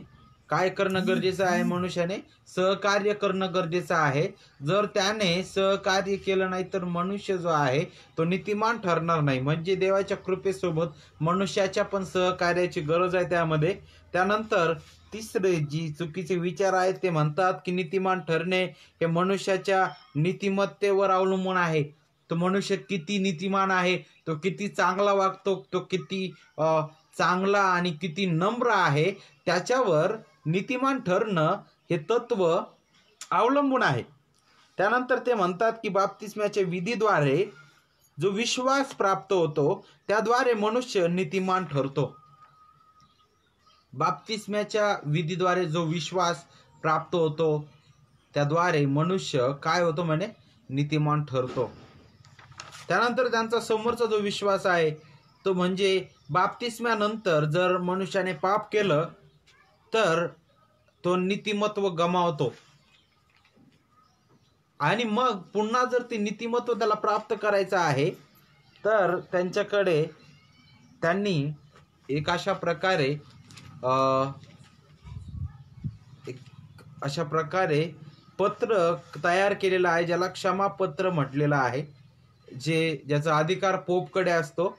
काय करणं गरजेचं आहे, मनुष्याने सहकार्य करणं गरजेचं आहे. जर त्याने सहकार्य केलं नाही तर मनुष्य जो आहे तो नीतिमान ठरणार नाही. म्हणजे देवाच्या कृपेसोबत मनुष्याच्या पण सहकार्याची गरज आहे त्यामध्ये. त्यानंतर तिसरे जी चुकीचे विचार आहेत ते म्हणतात की नीतिमान ठरणे हे मनुष्याच्या नीतिमत्तेवर अवलंबून आहे. तो मनुष्य किती नीतिमान आहे, तो किती चांगला वागतो, तो किती चांगला आणि किती नम्र आहे, त्याच्यावर नीतिमान ठरणं हे तत्व अवलंबून आहे. त्यानंतर ते म्हणतात की बाप्तिस्म्याच्या विधीद्वारे जो विश्वास प्राप्त होतो त्याद्वारे मनुष्य नीतिमान ठरतो. बाप्तिस्म्याच्या विधीद्वारे जो विश्वास प्राप्त होतो त्याद्वारे मनुष्य काय होतो म्हणे, नीतिमान ठरतो. त्यानंतर त्यांचा समोरचा जो विश्वास आहे तो म्हणजे बाप्तिस्म्यानंतर जर मनुष्याने पाप केलं तर तो नीतिमत्व गमावतो आणि मग पुन्हा जर ते नीतिमत्व त्याला प्राप्त करायचं आहे तर त्यांनी एक अशा प्रकारे पत्र तयार केलेलं आहे ज्याला क्षमापत्र म्हटलेलं आहे, ज्याचा अधिकार पोपकडे असतो.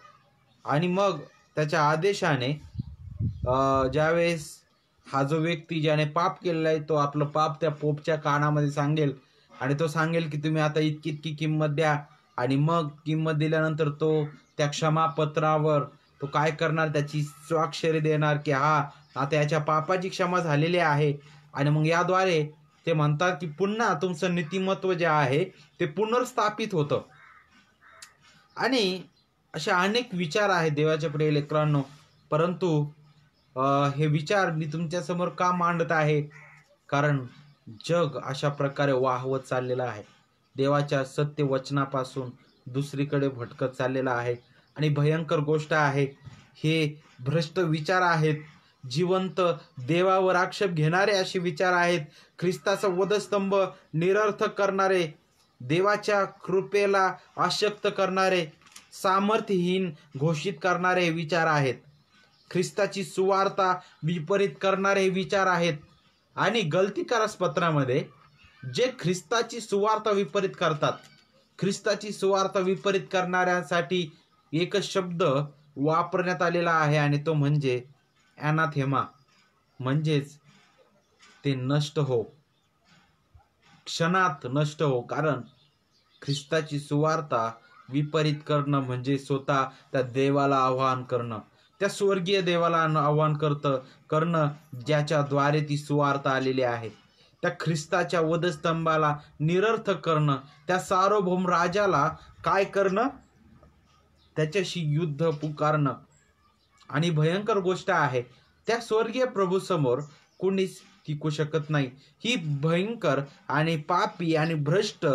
आणि मग त्याच्या आदेशाने ज्यावेळेस हा जो व्यक्ती ज्याने पाप केलेला आहे तो आपलं पाप त्या पोपच्या कानामध्ये सांगेल आणि तो सांगेल की तुम्ही आता इतकी इतकी किंमत द्या, आणि मग किंमत दिल्यानंतर तो त्या क्षमापत्रावर तो काय करणार, त्याची स्वाक्षरी देणार की हा आता याच्या पापाची क्षमा झालेली आहे. आणि मग याद्वारे ते म्हणतात की पुन्हा तुमचं नीतिमत्व जे आहे ते पुनर्स्थापित होतं. आणि अशा अनेक विचार आहेत देवाच्या प्रिय लेकरांनो, परंतु हे विचार मी तुमच्यासमोर का मांडत आहे, कारण जग अशा प्रकारे वाहवत चाललेलं आहे. देवाच्या सत्य वचनापासून दुसरीकडे भटकत चाललेला आहे. आणि भयंकर गोष्ट आहे, हे भ्रष्ट विचार आहेत, जिवंत देवावर आक्षेप घेणारे असे विचार आहेत, ख्रिस्ताचा वधस्तंभ निरर्थक करणारे, देवाच्या कृपेला अशक्त करणारे, सामर्थ्यहीन घोषित करणारे विचार आहेत, ख्रिस्ताची सुवार्ता विपरीत करणारे विचार आहेत. आणि गलतीकारस पत्रामध्ये जे ख्रिस्ताची सुवार्ता विपरीत करतात, ख्रिस्ताची सुवार्ता विपरीत करणाऱ्यांसाठी एकच शब्द वापरण्यात आलेला आहे आणि तो म्हणजे ॲनाथेमा, म्हणजेच ते नष्ट हो, क्षणात नष्ट हो. कारण ख्रिस्ताची सुवार्ता विपरीत करणं म्हणजे स्वतः त्या देवाला आवाहन करणं, त्या स्वर्गीय देवाला आवाहन करणं ज्याच्याद्वारे ती सुवार्ता आलेली आहे. त्या ख्रिस्ताच्या वधस्तंभाला निरर्थक करणं, त्या सार्वभौम राजाला काय करणं, त्याच्याशी युद्ध पुकारणं. आणि भयंकर गोष्ट आहे, त्या स्वर्गीय प्रभूसमोर कोणीच टिकू शकत नाही. ही भयंकर आणि पापी आणि भ्रष्ट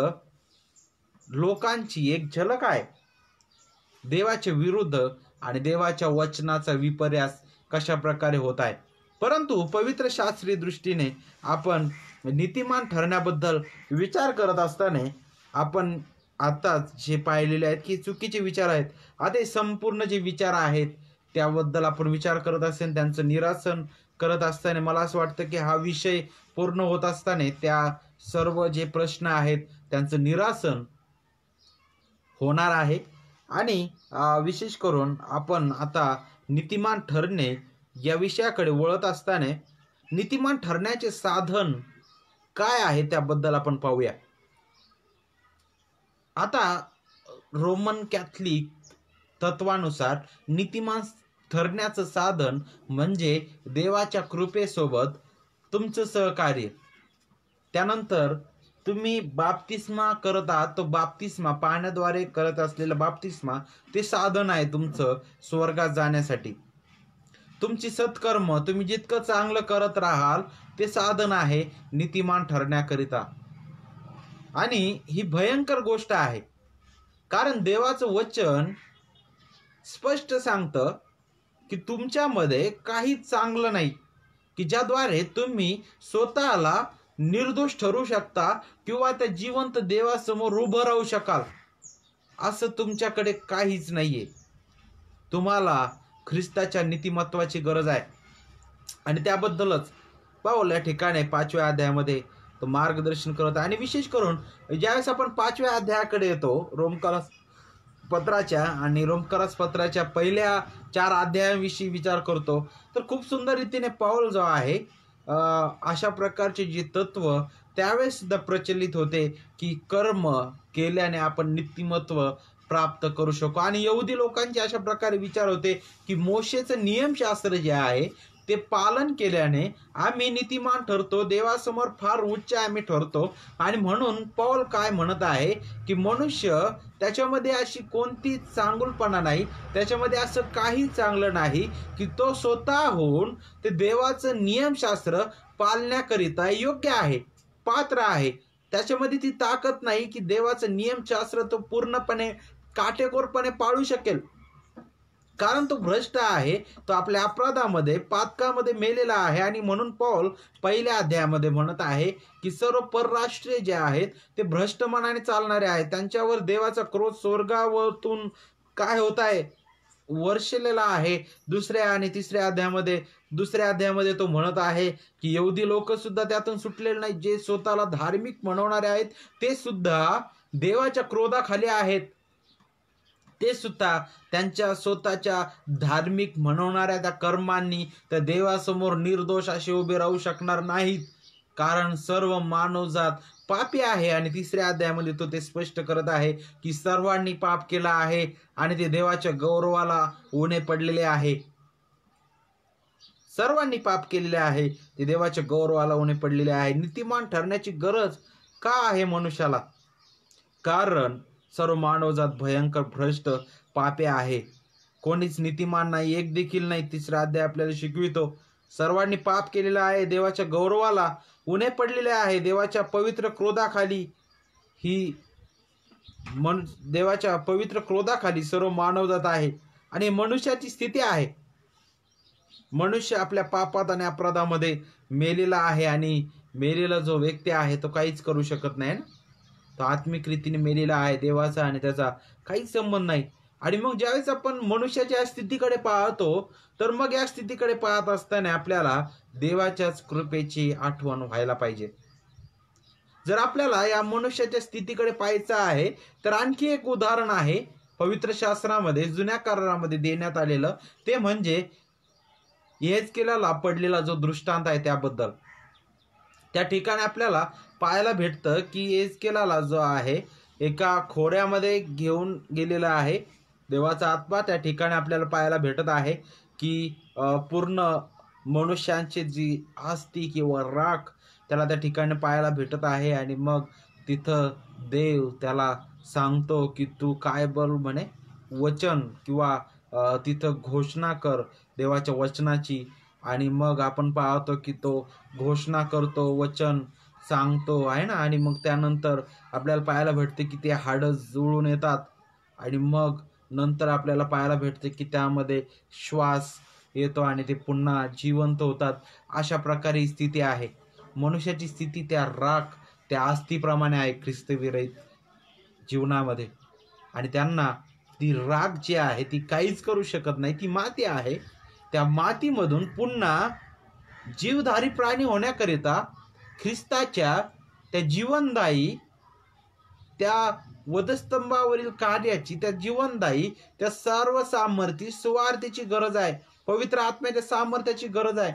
लोकांची एक झलक आहे. देवाच्या विरुद्ध आणि देवाच्या वचनाचा विपर्यास कशा प्रकारे होत आहे. परंतु पवित्र शास्त्रीय दृष्टीने आपण नीतिमान ठरण्याबद्दल विचार करत असताना आपण आताच जे पाहिलेले आहेत की चुकीचे विचार आहेत, आता संपूर्ण जे विचार आहेत त्याबद्दल आपण विचार करत असताना त्यांचं निरासन करत असताना मला असं वाटतं की हा विषय पूर्ण होत असताना त्या सर्व जे प्रश्न आहेत त्यांचं निरासन होणार आहे. आणि विशेष करून आपण आता नीतिमान ठरणे या विषयाकडे वळत असताना नीतिमान ठरण्याचे साधन काय आहे त्याबद्दल आपण पाहूया. आता रोमन कॅथलिक तत्वानुसार नीतिमान ठरण्याचं साधन म्हणजे देवाच्या कृपेसोबत तुमचं सहकार्य. त्यानंतर तुम्ही बाप्तिस्मा करत आहात, तो बाप्तिस्मा पाण्याद्वारे करत असलेला बाप्तिस्मा ते साधन आहे तुमचं स्वर्गात जाण्यासाठी. तुमची सत्कर्म तुम्ही जितकं चांगलं करत राहाल ते साधन आहे नीतिमान ठरण्याकरिता. आणि ही भयंकर गोष्ट आहे, कारण देवाचं वचन स्पष्ट सांगतं की तुमच्यामध्ये काही चांगलं नाही की ज्याद्वारे तुम्ही स्वतःला निर्दोष ठरवू शकता किंवा त्या जिवंत देवासमोर उभं राहू शकाल. असं तुमच्याकडे काहीच नाहीये. तुम्हाला ख्रिस्ताच्या नीतिमत्वाची गरज आहे. आणि त्याबद्दलच पाऊल या ठिकाणी 5व्या अध्यायामध्ये तो मार्गदर्शन करत आहे. आणि विशेष करून ज्यावेळेस आपण 5व्या अध्यायाकडे येतो रोमकरस पत्राच्या आणि रोमकरस पत्राच्या पहिल्या 4 अध्यायांविषयी विचार करतो तर खूप सुंदर रीतीने पाऊल जो आहे अशा प्रकारचे जे तत्व त्यावेळेस सुद्धा प्रचलित होते की कर्म केल्याने आपण नीतिमत्व प्राप्त करू शकतो. आणि यहुदी लोकांचे अशा प्रकारे विचार होते की मोशेचं नियमशास्त्र जे आहे ते पालन केल्याने आम्ही नीतिमान ठरतो, देवासमोर फार उच्च आम्ही ठरतो. आणि म्हणून पौल काय म्हणत आहे की मनुष्य त्याच्यामध्ये अशी कोणती चांगुलपणा नाही, त्याच्यामध्ये असं काही चांगलं नाही की तो स्वतःहून ते देवाचं नियमशास्त्र पाळण्याकरिता योग्य आहे, पात्र आहे. त्याच्यामध्ये ती ताकद नाही की देवाचं नियमशास्त्र तो पूर्णपणे काटेकोरपणे पाळू शकेल, कारण तो भ्रष्ट आहे, तो आपल्या अपराधामध्ये पातकामध्ये मेलेला आहे. आणि म्हणून पौल पहिल्या अध्यायामध्ये म्हणत आहे की सर्व परराष्ट्रीय जे आहेत ते भ्रष्ट मनाने चालणारे आहेत, त्यांच्यावर देवाचा क्रोध स्वर्गावरून काय होत आहे वर्षलेला आहे. दुसऱ्या आणि तिसऱ्या अध्यायामध्ये तो म्हणत आहे की यहुदी लोक सुद्धा त्यातून सुटलेले नाही, जे स्वतःला धार्मिक म्हणवणारे आहेत ते सुद्धा देवाच्या क्रोधाखाली आहेत, ते सुद्धा त्यांच्या स्वतःच्या धार्मिक म्हणवणाऱ्या त्या कर्मांनी त्या देवासमोर निर्दोष असे उभे राहू शकणार नाहीत, कारण सर्व मानवजात पापी आहे. आणि तिसऱ्या अध्यायामध्ये तो ते स्पष्ट करत आहे की सर्वांनी पाप केला आहे आणि ते देवाच्या गौरवाला उणे पडलेले आहे. सर्वांनी पाप केलेले आहे, ते देवाच्या गौरवाला उणे पडलेले आहे. नीतिमान ठरण्याची गरज का आहे मनुष्याला? कारण सर्व मानवजात भयंकर भ्रष्ट पापे आहे, कोणीच नीतिमान नाही, एक देखील नाही. तिसरा अध्याय आपल्याला शिकवितो सर्वांनी पाप केलेला आहे, देवाच्या गौरवाला उणे पडलेले आहे, देवाच्या पवित्र क्रोधाखाली ही देवाच्या पवित्र क्रोधाखाली सर्व मानवजात आहे आणि मनुष्याची स्थिती आहे. मनुष्य आपल्या पापात आणि अपराधामध्ये मेलेला आहे आणि मेलेला जो व्यक्ती आहे तो काहीच करू शकत नाही ना. तो आत्मिक रीतीने मेलेला आहे. देवाचा आणि त्याचा काहीच संबंध नाही. आणि मग ज्यावेळेस आपण मनुष्याच्या स्थितीकडे पाहतो तर मग या स्थितीकडे पाहत असताना आपल्याला देवाच्याच कृपेची आठवण व्हायला पाहिजे. जर आपल्याला या मनुष्याच्या स्थितीकडे पाहायचं आहे तर आणखी एक उदाहरण आहे पवित्र शास्त्रामध्ये जुन्या करारामध्ये देण्यात आलेलं, ते म्हणजे यहेजकेलाला पडलेला जो दृष्टांत आहे त्याबद्दल. त्या ठिकाणी आपल्याला पाहायला भेटतं की यहेजकेलाला जो आहे एका खोऱ्यामध्ये घेऊन गेलेला आहे देवाचा आत्मा. त्या ठिकाणी आपल्याला पाहायला भेटत आहे की पूर्ण मनुष्यांची जी आस्ती किंवा राख त्याला त्या ठिकाणी पाहायला भेटत आहे. आणि मग तिथं देव त्याला सांगतो की तू काय बोल म्हणे वचन किंवा तिथं घोषणा कर देवाच्या वचनाची. आणि मग आपण पाहतो की तो घोषणा करतो, वचन सांगतो आहे ना. आणि मग त्यानंतर आपल्याला पाहायला भेटते की ते हाडं जुळून येतात आणि मग नंतर आपल्याला पाहायला भेटते की त्यामध्ये श्वास येतो आणि ते पुन्हा जिवंत होतात. अशा प्रकारे ही स्थिती आहे. मनुष्याची स्थिती त्या राख त्या आस्थीप्रमाणे आहे ख्रिस्तविरहित जीवनामध्ये. आणि त्यांना ती राख जी आहे ती काहीच करू शकत नाही. ती माती आहे. त्या मातीमधून पुन्हा जीवधारी प्राणी होण्याकरिता ख्रिस्ताच्या त्या जीवनदायी त्या वधस्तंभावरील कार्याची त्या जीवनदायी त्या सर्व सामर्थ्य सुवार्थीची गरज आहे. पवित्र आत्म्याच्या सामर्थ्याची गरज आहे.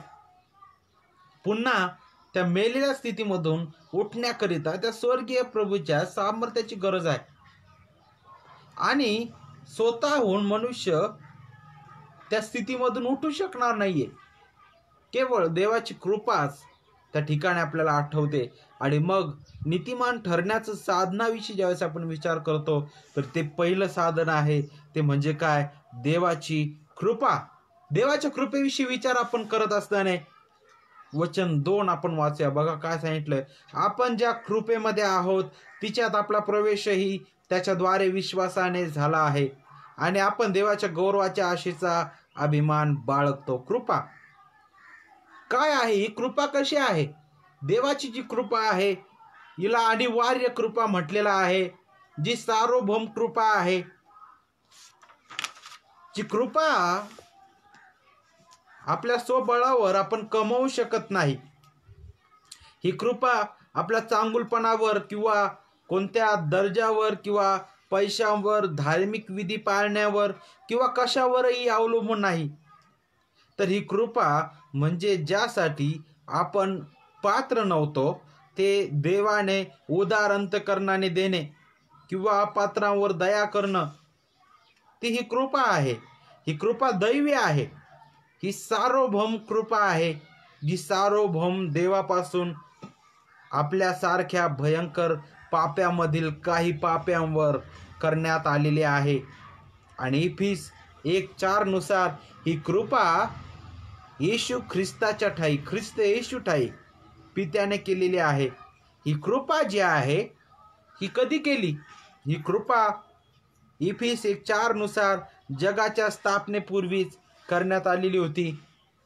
पुन्हा त्या मेलेल्या स्थितीमधून उठण्याकरिता त्या स्वर्गीय प्रभूच्या सामर्थ्याची गरज आहे. आणि स्वतःहून मनुष्य त्या स्थितीमधून उठू शकणार नाहीये. केवळ देवाची कृपाच त्या ठिकाणी आपल्याला आठवते. आणि मग नीतिमान ठरण्याचं साधनाविषयी ज्यावेळेस आपण विचार करतो तर ते पहिलं साधन आहे ते म्हणजे काय, देवाची कृपा. देवाच्या कृपेविषयी विचार आपण करत असताना वचन 2 आपण वाचूया. बघा काय सांगितलंय, आपण ज्या कृपेमध्ये आहोत तिच्यात आपला प्रवेशही त्याच्याद्वारे विश्वासाने झाला आहे आणि आपण देवाच्या गौरवाच्या आशेचा अभिमान बाळगतो. कृपा काय आहे? ही कृपा कशी आहे? देवाची जी कृपा आहे हिला अनिवार्य कृपा म्हटलेलं आहे, जी सार्वभौम कृपा आहे. जी कृपा आपल्या स्वबळावर आपण कमवू शकत नाही. ही कृपा आपल्या चांगुलपणावर किंवा कोणत्या दर्जावर किंवा पैशांवर, धार्मिक विधी पाळण्यावर किंवा कशावरही अवलंबून नाही. तर ही कृपा म्हणजे ज्यासाठी आपण पात्र नव्हतो ते देवाने उदार अंतकरणाने देणे किंवा अपात्रांवर दया करणं, ती ही कृपा आहे. ही कृपा दैवी आहे. ही सार्वभौम कृपा आहे, जी सार्वभौम देवापासून आपल्यासारख्या भयंकर पाप्यामधील काही पाप्यांवर करण्यात आलेली आहे. आणि इफिस 1:4 नुसार ही कृपा येशू ख्रिस्ताच्या ठाई, ख्रिस्त येशू ठाई पित्याने केलेली आहे. ही कृपा जी आहे ही कधी केली? ही कृपा इफिस 1:4 नुसार जगाच्या स्थापनेपूर्वीच करण्यात आलेली होती.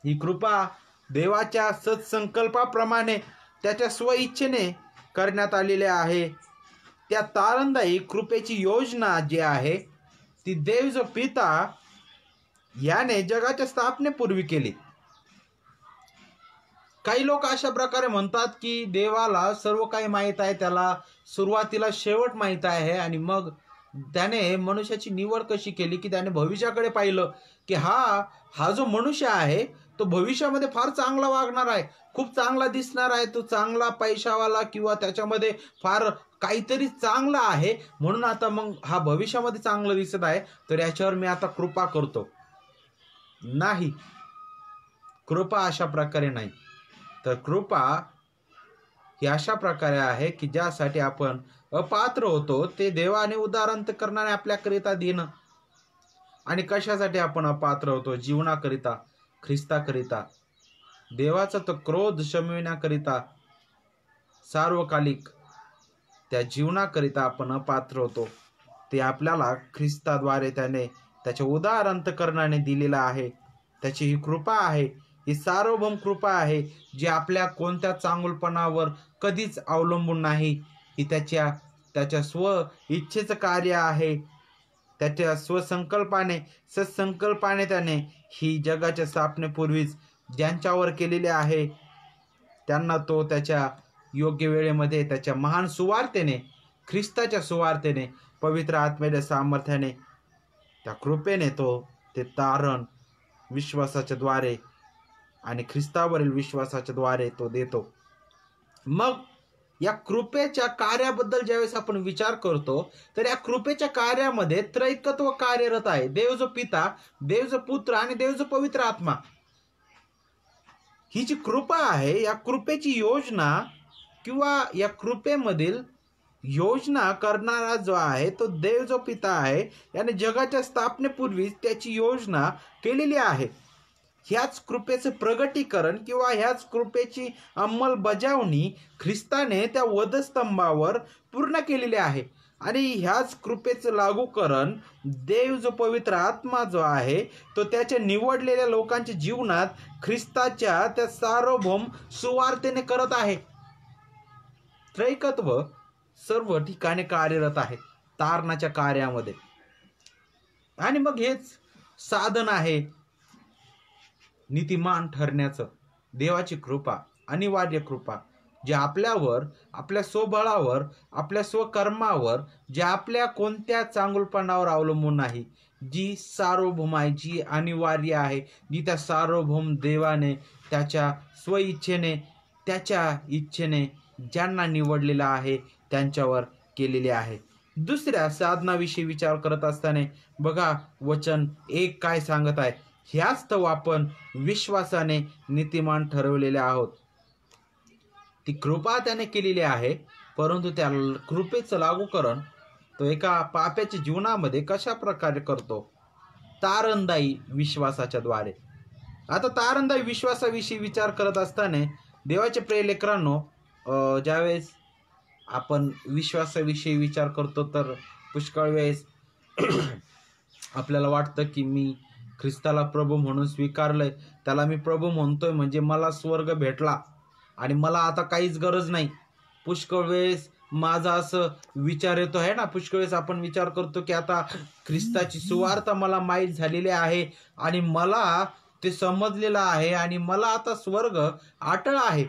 ही कृपा देवाच्या सत्संकल्पाप्रमाणे त्याच्या स्वइच्छेने करण्यात आलेली आहे. त्या तारणदायी कृपेची योजना जी आहे ती देव जो पिता याने जगाच्या स्थापनेपूर्वी केली. काही लोक अशा प्रकारे म्हणतात की देवाला सर्व काही माहीत आहे, त्याला सुरुवातीला शेवट माहीत आहे आणि मग त्याने मनुष्याची निवड कशी केली की त्याने भविष्याकडे पाहिलं की हा जो मनुष्य आहे तो भविष्यामध्ये फार चांगला वागणार आहे, खूप चांगला दिसणार आहे, तो चांगला पैशावाला किंवा त्याच्यामध्ये फार काहीतरी चांगलं आहे, म्हणून आता मग हा भविष्यामध्ये चांगलं दिसत आहे तर याच्यावर मी आता कृपा करतो. नाही, कृपा अशा प्रकारे नाही. तर कृपा ही अशा प्रकारे आहे की ज्यासाठी आपण अपात्र होतो ते देवाने उदार अंतकरणाने आपल्याकरिता देणं. आणि कशासाठी आपण अपात्र होतो? जीवनाकरिता, ख्रिस्ताकरिता, देवाचा तो क्रोध शमविण्याकरिता, सार्वकालिक त्या जीवनाकरिता आपण अपात्र होतो. ते आपल्याला ख्रिस्ताद्वारे त्याने त्याच्या उदार अंतकरणाने दिलेलं आहे. त्याची ही कृपा आहे, ही सार्वभौम कृपा आहे, जी आपल्या कोणत्या चांगुलपणावर कधीच अवलंबून नाही. ही त्याच्या स्व इच्छेचं कार्य आहे. त्याच्या स्वसंकल्पाने सत्संकल्पाने त्याने ही जगाच्या स्थापनेपूर्वीच ज्यांच्यावर केलेली आहे त्यांना तो त्याच्या योग्य वेळेमध्ये त्याच्या महान सुवार्तेने, ख्रिस्ताच्या सुवार्तेने, पवित्र आत्म्याच्या सामर्थ्याने, त्या कृपेने तो ते तारण विश्वासाच्या द्वारे आणि ख्रिस्तावरील विश्वासाच्या द्वारे तो देतो. मग या कृपेच्या कार्याबद्दल ज्यावेळेस आपण विचार करतो तर या कृपेच्या कार्यामध्ये त्रैकत्व कार्यरत आहे. देव जो पिता, देव जो पुत्र आणि देव जो पवित्र आत्मा. ही जी कृपा आहे, या कृपेची योजना किंवा या कृपेमधील योजना करणारा जो आहे तो देव जो पिता आहे, याने जगाच्या स्थापनेपूर्वीच त्याची योजना केलेली आहे. ह्याच कृपेचं प्रगटीकरण किंवा ह्याच कृपेची अंमलबजावणी ख्रिस्ताने त्या वधस्तंभावर पूर्ण केलेली आहे. आणि ह्याच कृपेचं लागूकरण देव जो पवित्र आत्मा जो आहे तो त्याच्या निवडलेल्या लोकांच्या जीवनात ख्रिस्ताच्या त्या सार्वभौम सुवार्तेने करत आहे. त्रैकत्व सर्व ठिकाणी कार्यरत आहे तारणाच्या कार्यामध्ये. आणि मग हेच साधन आहे नीतिमान ठरण्याचं, देवाची कृपा, अनिवार्य कृपा, जे आपल्यावर, आपल्या स्वबळावर, आपल्या स्वकर्मावर, जे आपल्या कोणत्या चांगुलपणावर अवलंबून नाही, जी सार्वभौम आहे, जी अनिवार्य आहे, जी त्या सार्वभौम देवाने त्याच्या स्वइच्छेने, त्याच्या इच्छेने ज्यांना निवडलेलं आहे त्यांच्यावर केलेले आहे. दुसऱ्या साधनाविषयी विचार करत असताना बघा वचन 1 काय सांगत आहे. ह्यास्तव आपण विश्वासाने नीतिमान ठरवलेले आहोत. ती कृपा त्याने केलेली आहे, परंतु त्या कृपेचं लागूकरण तो एका पाप्याच्या जीवनामध्ये कशा प्रकारे करतो? तारणदायी विश्वासाच्या द्वारे. आता तारणदायी विश्वासाविषयी विचार करत असताना देवाच्या प्रिय लेकरांनो, ज्यावेळेस आपण विश्वासाविषयी विचार करतो तर पुष्कळ वेळेस आपल्याला वाटतं की मी ख्रिस्ताला प्रभू म्हणून स्वीकारलंय, त्याला मी प्रभू म्हणतोय म्हणजे मला स्वर्ग भेटला आणि मला आता काहीच गरज नाही. पुष्कळ वेळेस माझा असं विचार येतो आहे ना, पुष्कळ वेळेस आपण विचार करतो की आता ख्रिस्ताची सुवार्ता मला माहीत झालेली आहे आणि मला ते समजलेलं आहे आणि मला आता स्वर्ग अटळ आहे.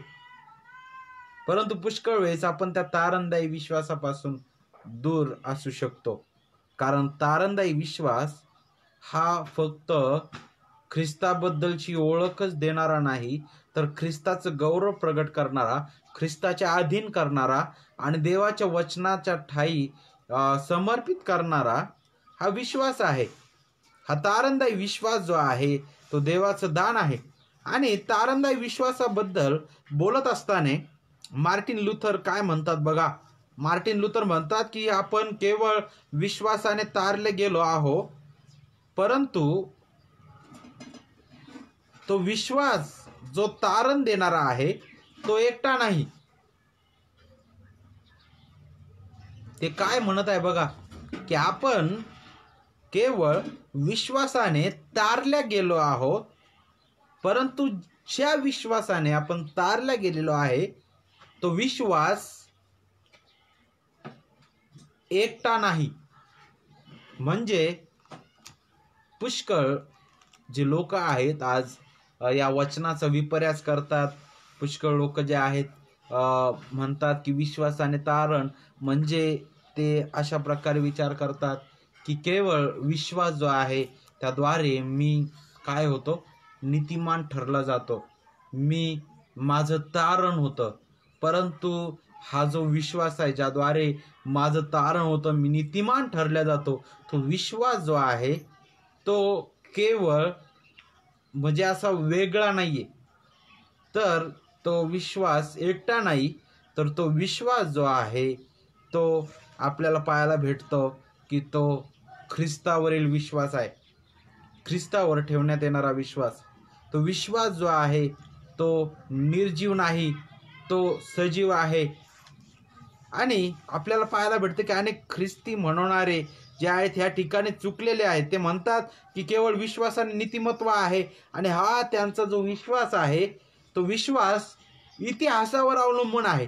परंतु पुष्कळ वेळेस आपण त्या तारणदायी विश्वासापासून दूर असू शकतो. कारण तारणदायी विश्वास हा फक्त ख्रिस्ताबद्दलची ओळखच देणारा नाही, तर ख्रिस्ताचं गौरव प्रगट करणारा, ख्रिस्ताच्या अधीन करणारा आणि देवाच्या वचनाच्या ठायी समर्पित करणारा हा विश्वास आहे. हा तारणदायी विश्वास जो आहे तो देवाचं दान आहे. आणि तारणदायी विश्वासाबद्दल बोलत असताना मार्टिन लुथर काय म्हणतात बघा. मार्टिन लुथर म्हणतात की आपण केवळ विश्वासाने तारले गेलो आहो, परंतु तो विश्वास जो तारण देणारा आहे तो एकटा नाही. ते काय म्हणत आहे बघा की आपण केवळ विश्वासाने तारल्या गेलो आहोत, परंतु ज्या विश्वासाने आपण तारल्या गेलेलो आहे तो विश्वास एकटा नाही. म्हणजे पुष्कळ जे लोक आहेत आज या वचनाचा विपर्यास करतात. पुष्कळ लोक जे आहेत म्हणतात की विश्वासाने तारण म्हणजे ते अशा प्रकारे विचार करतात की केवळ विश्वास जो आहे त्याद्वारे मी काय होतो, नीतिमान ठरला जातो, मी माझं तारण होतं. परंतु हा जो विश्वास आहे ज्याद्वारे माझं तारण होतं, मी नीतिमान ठरला जातो, तो विश्वास जो आहे तो केवळ म्हणजे असा वेगळा नाहीये, तर तो विश्वास एकटा नाही, तर तो विश्वास जो आहे तो आपल्याला पाहायला भेटतो की तो ख्रिस्तावरील विश्वास आहे, ख्रिस्तावर ठेवण्यात येणारा विश्वास. तो विश्वास जो आहे तो निर्जीव नाही, तो सजीव आहे. आणि आपल्याला पाहायला भेटते की अनेक ख्रिस्ती म्हणणारे जे आहेत ह्या ठिकाणी चुकलेले आहेत. ते म्हणतात की केवळ विश्वासाने नीतिमत्व आहे, आणि हा त्यांचा जो विश्वास आहे तो विश्वास इतिहासावर अवलंबून आहे,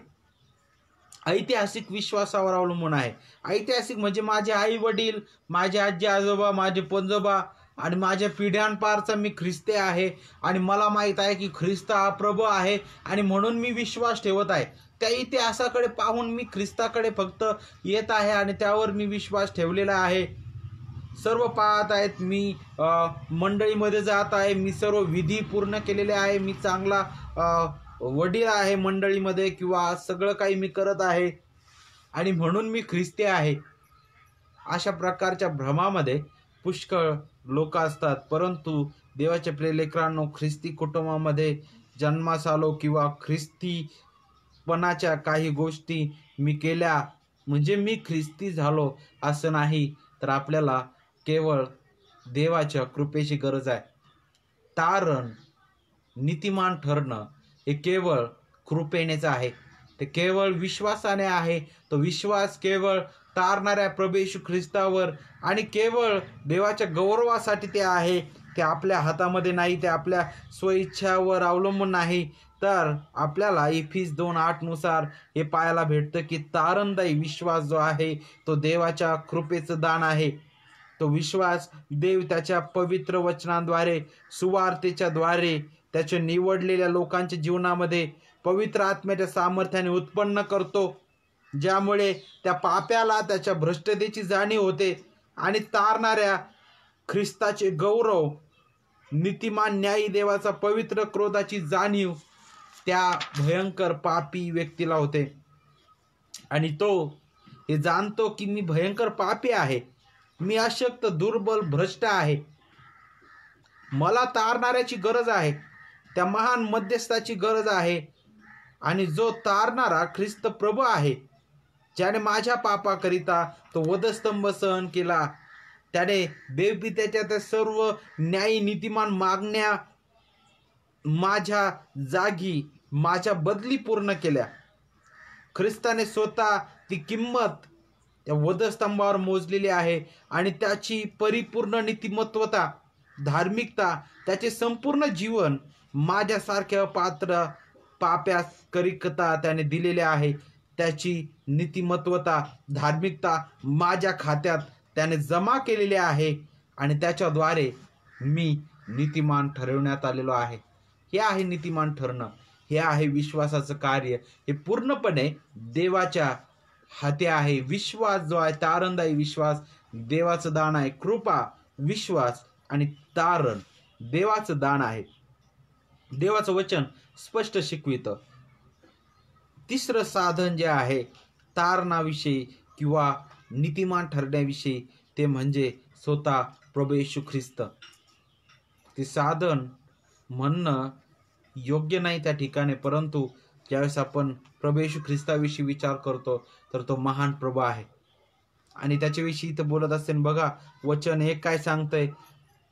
ऐतिहासिक विश्वासावर अवलंबून आहे. ऐतिहासिक म्हणजे माझे आई वडील, माझे आजी आजोबा, माझे पंजोबा आणि माझ्या पिढ्यांपारचा मी ख्रिस्ती आहे, आणि मला माहीत आहे की ख्रिस्त हा प्रभू आहे, आणि म्हणून मी विश्वास ठेवत आहे. त्या इतिहासाकडे पाहून मी ख्रिस्ताकडे फक्त येत आहे आणि त्यावर मी विश्वास ठेवलेला आहे. सर्व पाहत आहेत, मी मंडळीमध्ये जात आहे, मी सर्व विधी पूर्ण केलेले आहे, मी चांगला वडील आहे मंडळीमध्ये, किंवा सगळं काही मी करत आहे आणि म्हणून मी ख्रिस्ती आहे. अशा प्रकारच्या भ्रमामध्ये पुष्कळ लोक असतात. परंतु देवाच्या प्रियलेकरांनो, ख्रिस्ती कुटुंबामध्ये जन्मास आलो किंवा ख्रिस्तीपणाच्या काही गोष्टी मी केल्या म्हणजे मी ख्रिस्ती झालो असं नाही, तर आपल्याला केवळ देवाच्या कृपेची गरज आहे. तारण नीतिमान ठरणं हे केवळ कृपेनेच आहे, ते केवळ विश्वासाने आहे. तो विश्वास केवळ तारणाऱ्या प्रभू येशू ख्रिस्तावर आणि केवळ देवाच्या गौरवासाठी ते आहे. ते आपल्या हातामध्ये नाही, ते आपल्या स्वइच्छावर अवलंबून नाही. तर आपल्याला इफिस 2:8 नुसार हे पाहायला भेटतं की तारणदायी विश्वास जो आहे तो देवाच्या कृपेचं दान आहे. तो विश्वास देव त्याच्या पवित्र वचनांद्वारे, सुवार्तेच्या द्वारे त्याच्या निवडलेल्या लोकांच्या जीवनामध्ये पवित्र आत्म्याच्या सामर्थ्याने उत्पन्न करतो, ज्यामुळे त्या पाप्याला त्याच्या भ्रष्टतेची जाणीव होते आणि तारणाऱ्या ख्रिस्ताचे गौरव, नीतिमान न्यायी देवाचा पवित्र क्रोधाची जाणीव त्या भयंकर पापी व्यक्तीला होते. आणि तो हे जाणतो की मी भयंकर पापी आहे, मी अशक्त, दुर्बल, भ्रष्ट आहे, मला तारणाऱ्याची गरज आहे, त्या महान मध्यस्थाची गरज आहे. आणि जो तारणारा ख्रिस्त प्रभू आहे, ज्याने माझ्या पापाकरिता तो वधस्तंभ सहन केला, त्याने देवपित्याच्या त्या सर्व न्यायी नीतिमान मागण्या माझ्या जागी, माझ्या बदली पूर्ण केल्या. ख्रिस्ताने स्वतः ती किंमत त्या वधस्तंभावर मोजलेली आहे, आणि त्याची परिपूर्ण नीतिमत्वता, धार्मिकता, त्याचे संपूर्ण जीवन माझ्यासारख्या पात्र पाप्यास करिकता त्याने दिलेले आहे. त्याची नीतिमत्वता, धार्मिकता माझ्या खात्यात त्याने जमा केलेली आहे, आणि त्याच्याद्वारे मी नीतिमान ठरवण्यात आलेलो आहे. हे आहे नीतिमान ठरणं, हे आहे विश्वासाचं कार्य. हे पूर्णपणे देवाच्या हाती आहे. विश्वास जो आहे, तारणदायी विश्वास देवाचं दान आहे. कृपा, विश्वास आणि तारण देवाचं दान आहे. देवाचं वचन स्पष्ट शिकवितं. तिसरं साधन जे आहे तारणाविषयी किंवा नीतिमान ठरण्याविषयी, ते म्हणजे स्वतः प्रभू येशू ख्रिस्त. ते साधन म्हणणं योग्य नाही त्या ठिकाणी, परंतु ज्यावेळेस आपण प्रभू येशू ख्रिस्ताविषयी विचार करतो तर तो महान प्रभू आहे. आणि त्याच्याविषयी इथं बोलत असताना बघा वचन 1 काय सांगतंय.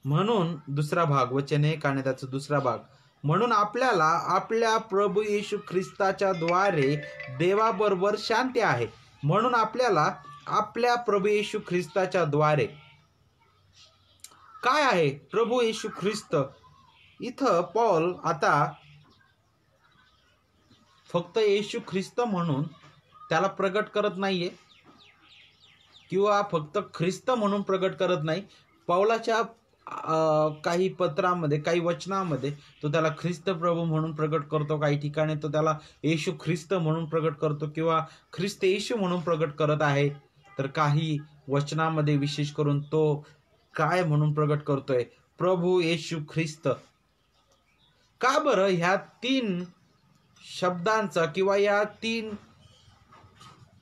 म्हणून दुसरा भाग, वचन 1 आणि त्याचा दुसरा भाग, म्हणून आपल्याला आपल्या प्रभू येशू ख्रिस्ताच्या द्वारे देवाबरोबर शांती आहे. म्हणून आपल्याला आपल्या प्रभू येशू ख्रिस्ताच्या द्वारे काय आहे प्रभू येशू ख्रिस्त. इथं पौल आता फक्त येशू ख्रिस्त म्हणून त्याला प्रगट करत नाहीये, किंवा फक्त ख्रिस्त म्हणून प्रगट करत नाही. पौलाच्या काही पत्रामध्ये, काही वचनामध्ये तो त्याला ख्रिस्त प्रभू म्हणून प्रगट करतो, काही ठिकाणी तो त्याला येशू ख्रिस्त म्हणून प्रगट करतो किंवा ख्रिस्त येशू म्हणून प्रगट करत आहे. तर काही वचनामध्ये विशेष करून तो काय म्हणून प्रगट करतोय, प्रभू येशू ख्रिस्त. का बरं ह्या 3 शब्दांचा किंवा या 3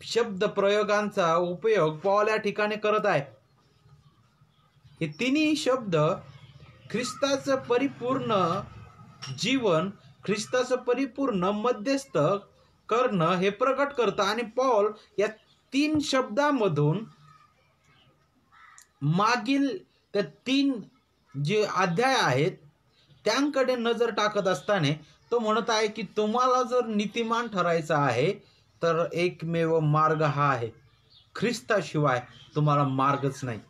शब्द प्रयोगांचा उपयोग पौल या ठिकाणी करत आहे? हे तिन्ही शब्द ख्रिस्ताचं परिपूर्ण जीवन, ख्रिस्ताचं परिपूर्ण मध्यस्थ करणं हे प्रकट करतं. आणि पौल या 3 शब्दांमधून मागील त्या 3 जे अध्याय आहेत त्यांकडे नजर टाकत असताना तो म्हणत आहे की तुम्हाला जर नीतिमान ठरायचं आहे तर एकमेव मार्ग हा आहे, ख्रिस्ताशिवाय तुम्हाला मार्गच नाही.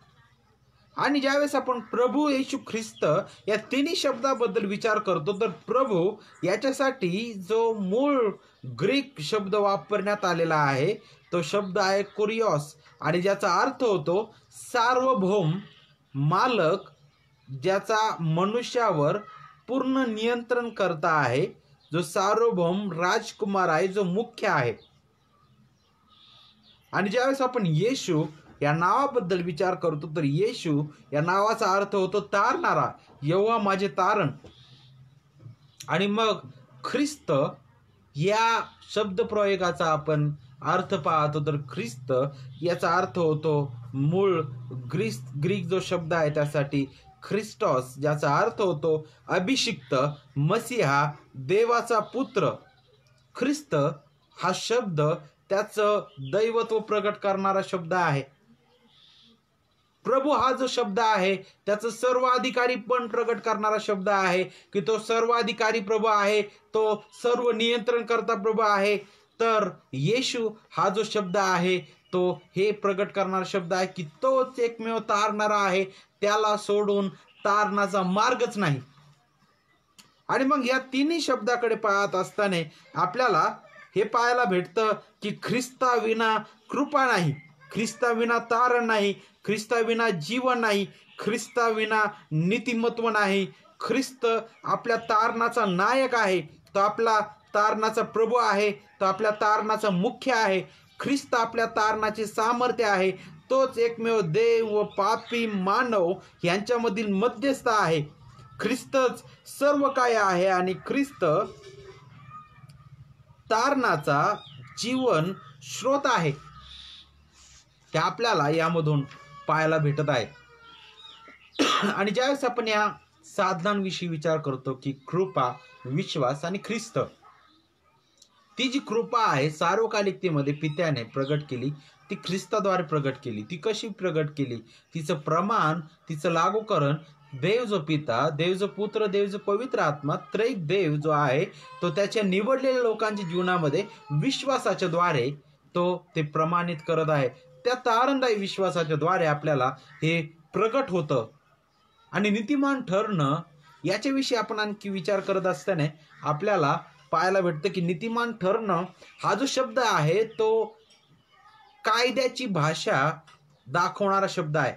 आणि ज्यावेळेस आपण प्रभू येशू ख्रिस्त या तिन्ही शब्दाबद्दल विचार करतो, तर प्रभू याच्यासाठी जो मूळ ग्रीक शब्द वापरण्यात आलेला आहे तो शब्द आहे कुरिओस, आणि ज्याचा अर्थ होतो सार्वभौम, मालक, ज्याचा मनुष्यावर पूर्ण नियंत्रण करता आहे, जो सार्वभौम राजकुमार आहे, जो मुख्य आहे. आणि ज्यावेळेस आपण येशू या नावाबद्दल विचार करतो, तर येशू या नावाचा अर्थ होतो तारणारा, यहोवा माझे तारण. आणि मग ख्रिस्त या शब्दप्रयोगाचा आपण अर्थ पाहतो, तर ख्रिस्त याचा अर्थ होतो मूळ ग्रीक जो शब्द आहे त्यासाठी ख्रिस्टॉस, ज्याचा अर्थ होतो अभिषिक्त, मसीहा, देवाचा पुत्र. ख्रिस्त हा शब्द त्याचं दैवत्व प्रगट करणारा शब्द आहे. प्रभू हा जो शब्द आहे त्याचं सर्वाधिकारी पण प्रगट करणारा शब्द आहे, की तो सर्वाधिकारी प्रभू आहे, तो सर्व नियंत्रण करता प्रभू आहे. तर येशू हा जो शब्द आहे तो हे प्रगट करणारा शब्द आहे की तोच एकमेव तारणारा आहे, त्याला सोडून तारणाचा मार्गच नाही. आणि मग या तिन्ही शब्दाकडे पाहत असताना आपल्याला हे पाहायला भेटतं की ख्रिस्ताविना कृपा नाही, ख्रिस्ताविना तारण नाही, ख्रिस्ताविना जीवन नाही, ख्रिस्ताविना नीतिमत्व नाही. ख्रिस्त आपल्या तारणाचा नायक आहे, तो आपला तारणाचा प्रभू आहे, तो आपल्या तारणाचा मुख्य आहे. ख्रिस्त आपल्या तारणाचे सामर्थ्य आहे. तोच एकमेव देव व पापी मानव यांच्यामधील मध्यस्थ आहे. ख्रिस्तच सर्व काय आहे आणि ख्रिस्त तारणाचा जीवन स्रोत आहे, ते आपल्याला यामधून पाहायला भेटत आहे. आणि ज्यावेळेस आपण या साधनांविषयी विचार करतो की कृपा, विश्वास आणि ख्रिस्त, ती जी कृपा आहे सार्वकालिकतेमध्ये पित्याने प्रगट केली, ती ख्रिस्ताद्वारे प्रगट केली. ती कशी प्रगट केली, तिचं प्रमाण, तिचं लागूकरण देव जो पिता, देव जो पुत्र, देव जो पवित्र आत्मा, त्रैक देव जो आहे तो त्याच्या निवडलेल्या लोकांच्या जीवनामध्ये विश्वासाच्या द्वारे तो ते प्रमाणित करत आहे. त्या तारणदायी विश्वासाच्या द्वारे आपल्याला हे प्रगट होतं. आणि नीतिमान ठरणं याच्याविषयी आपण आणखी विचार करत असताना आपल्याला पाहायला भेटतं की नीतिमान ठरणं हा जो शब्द आहे तो कायद्याची भाषा दाखवणारा शब्द आहे,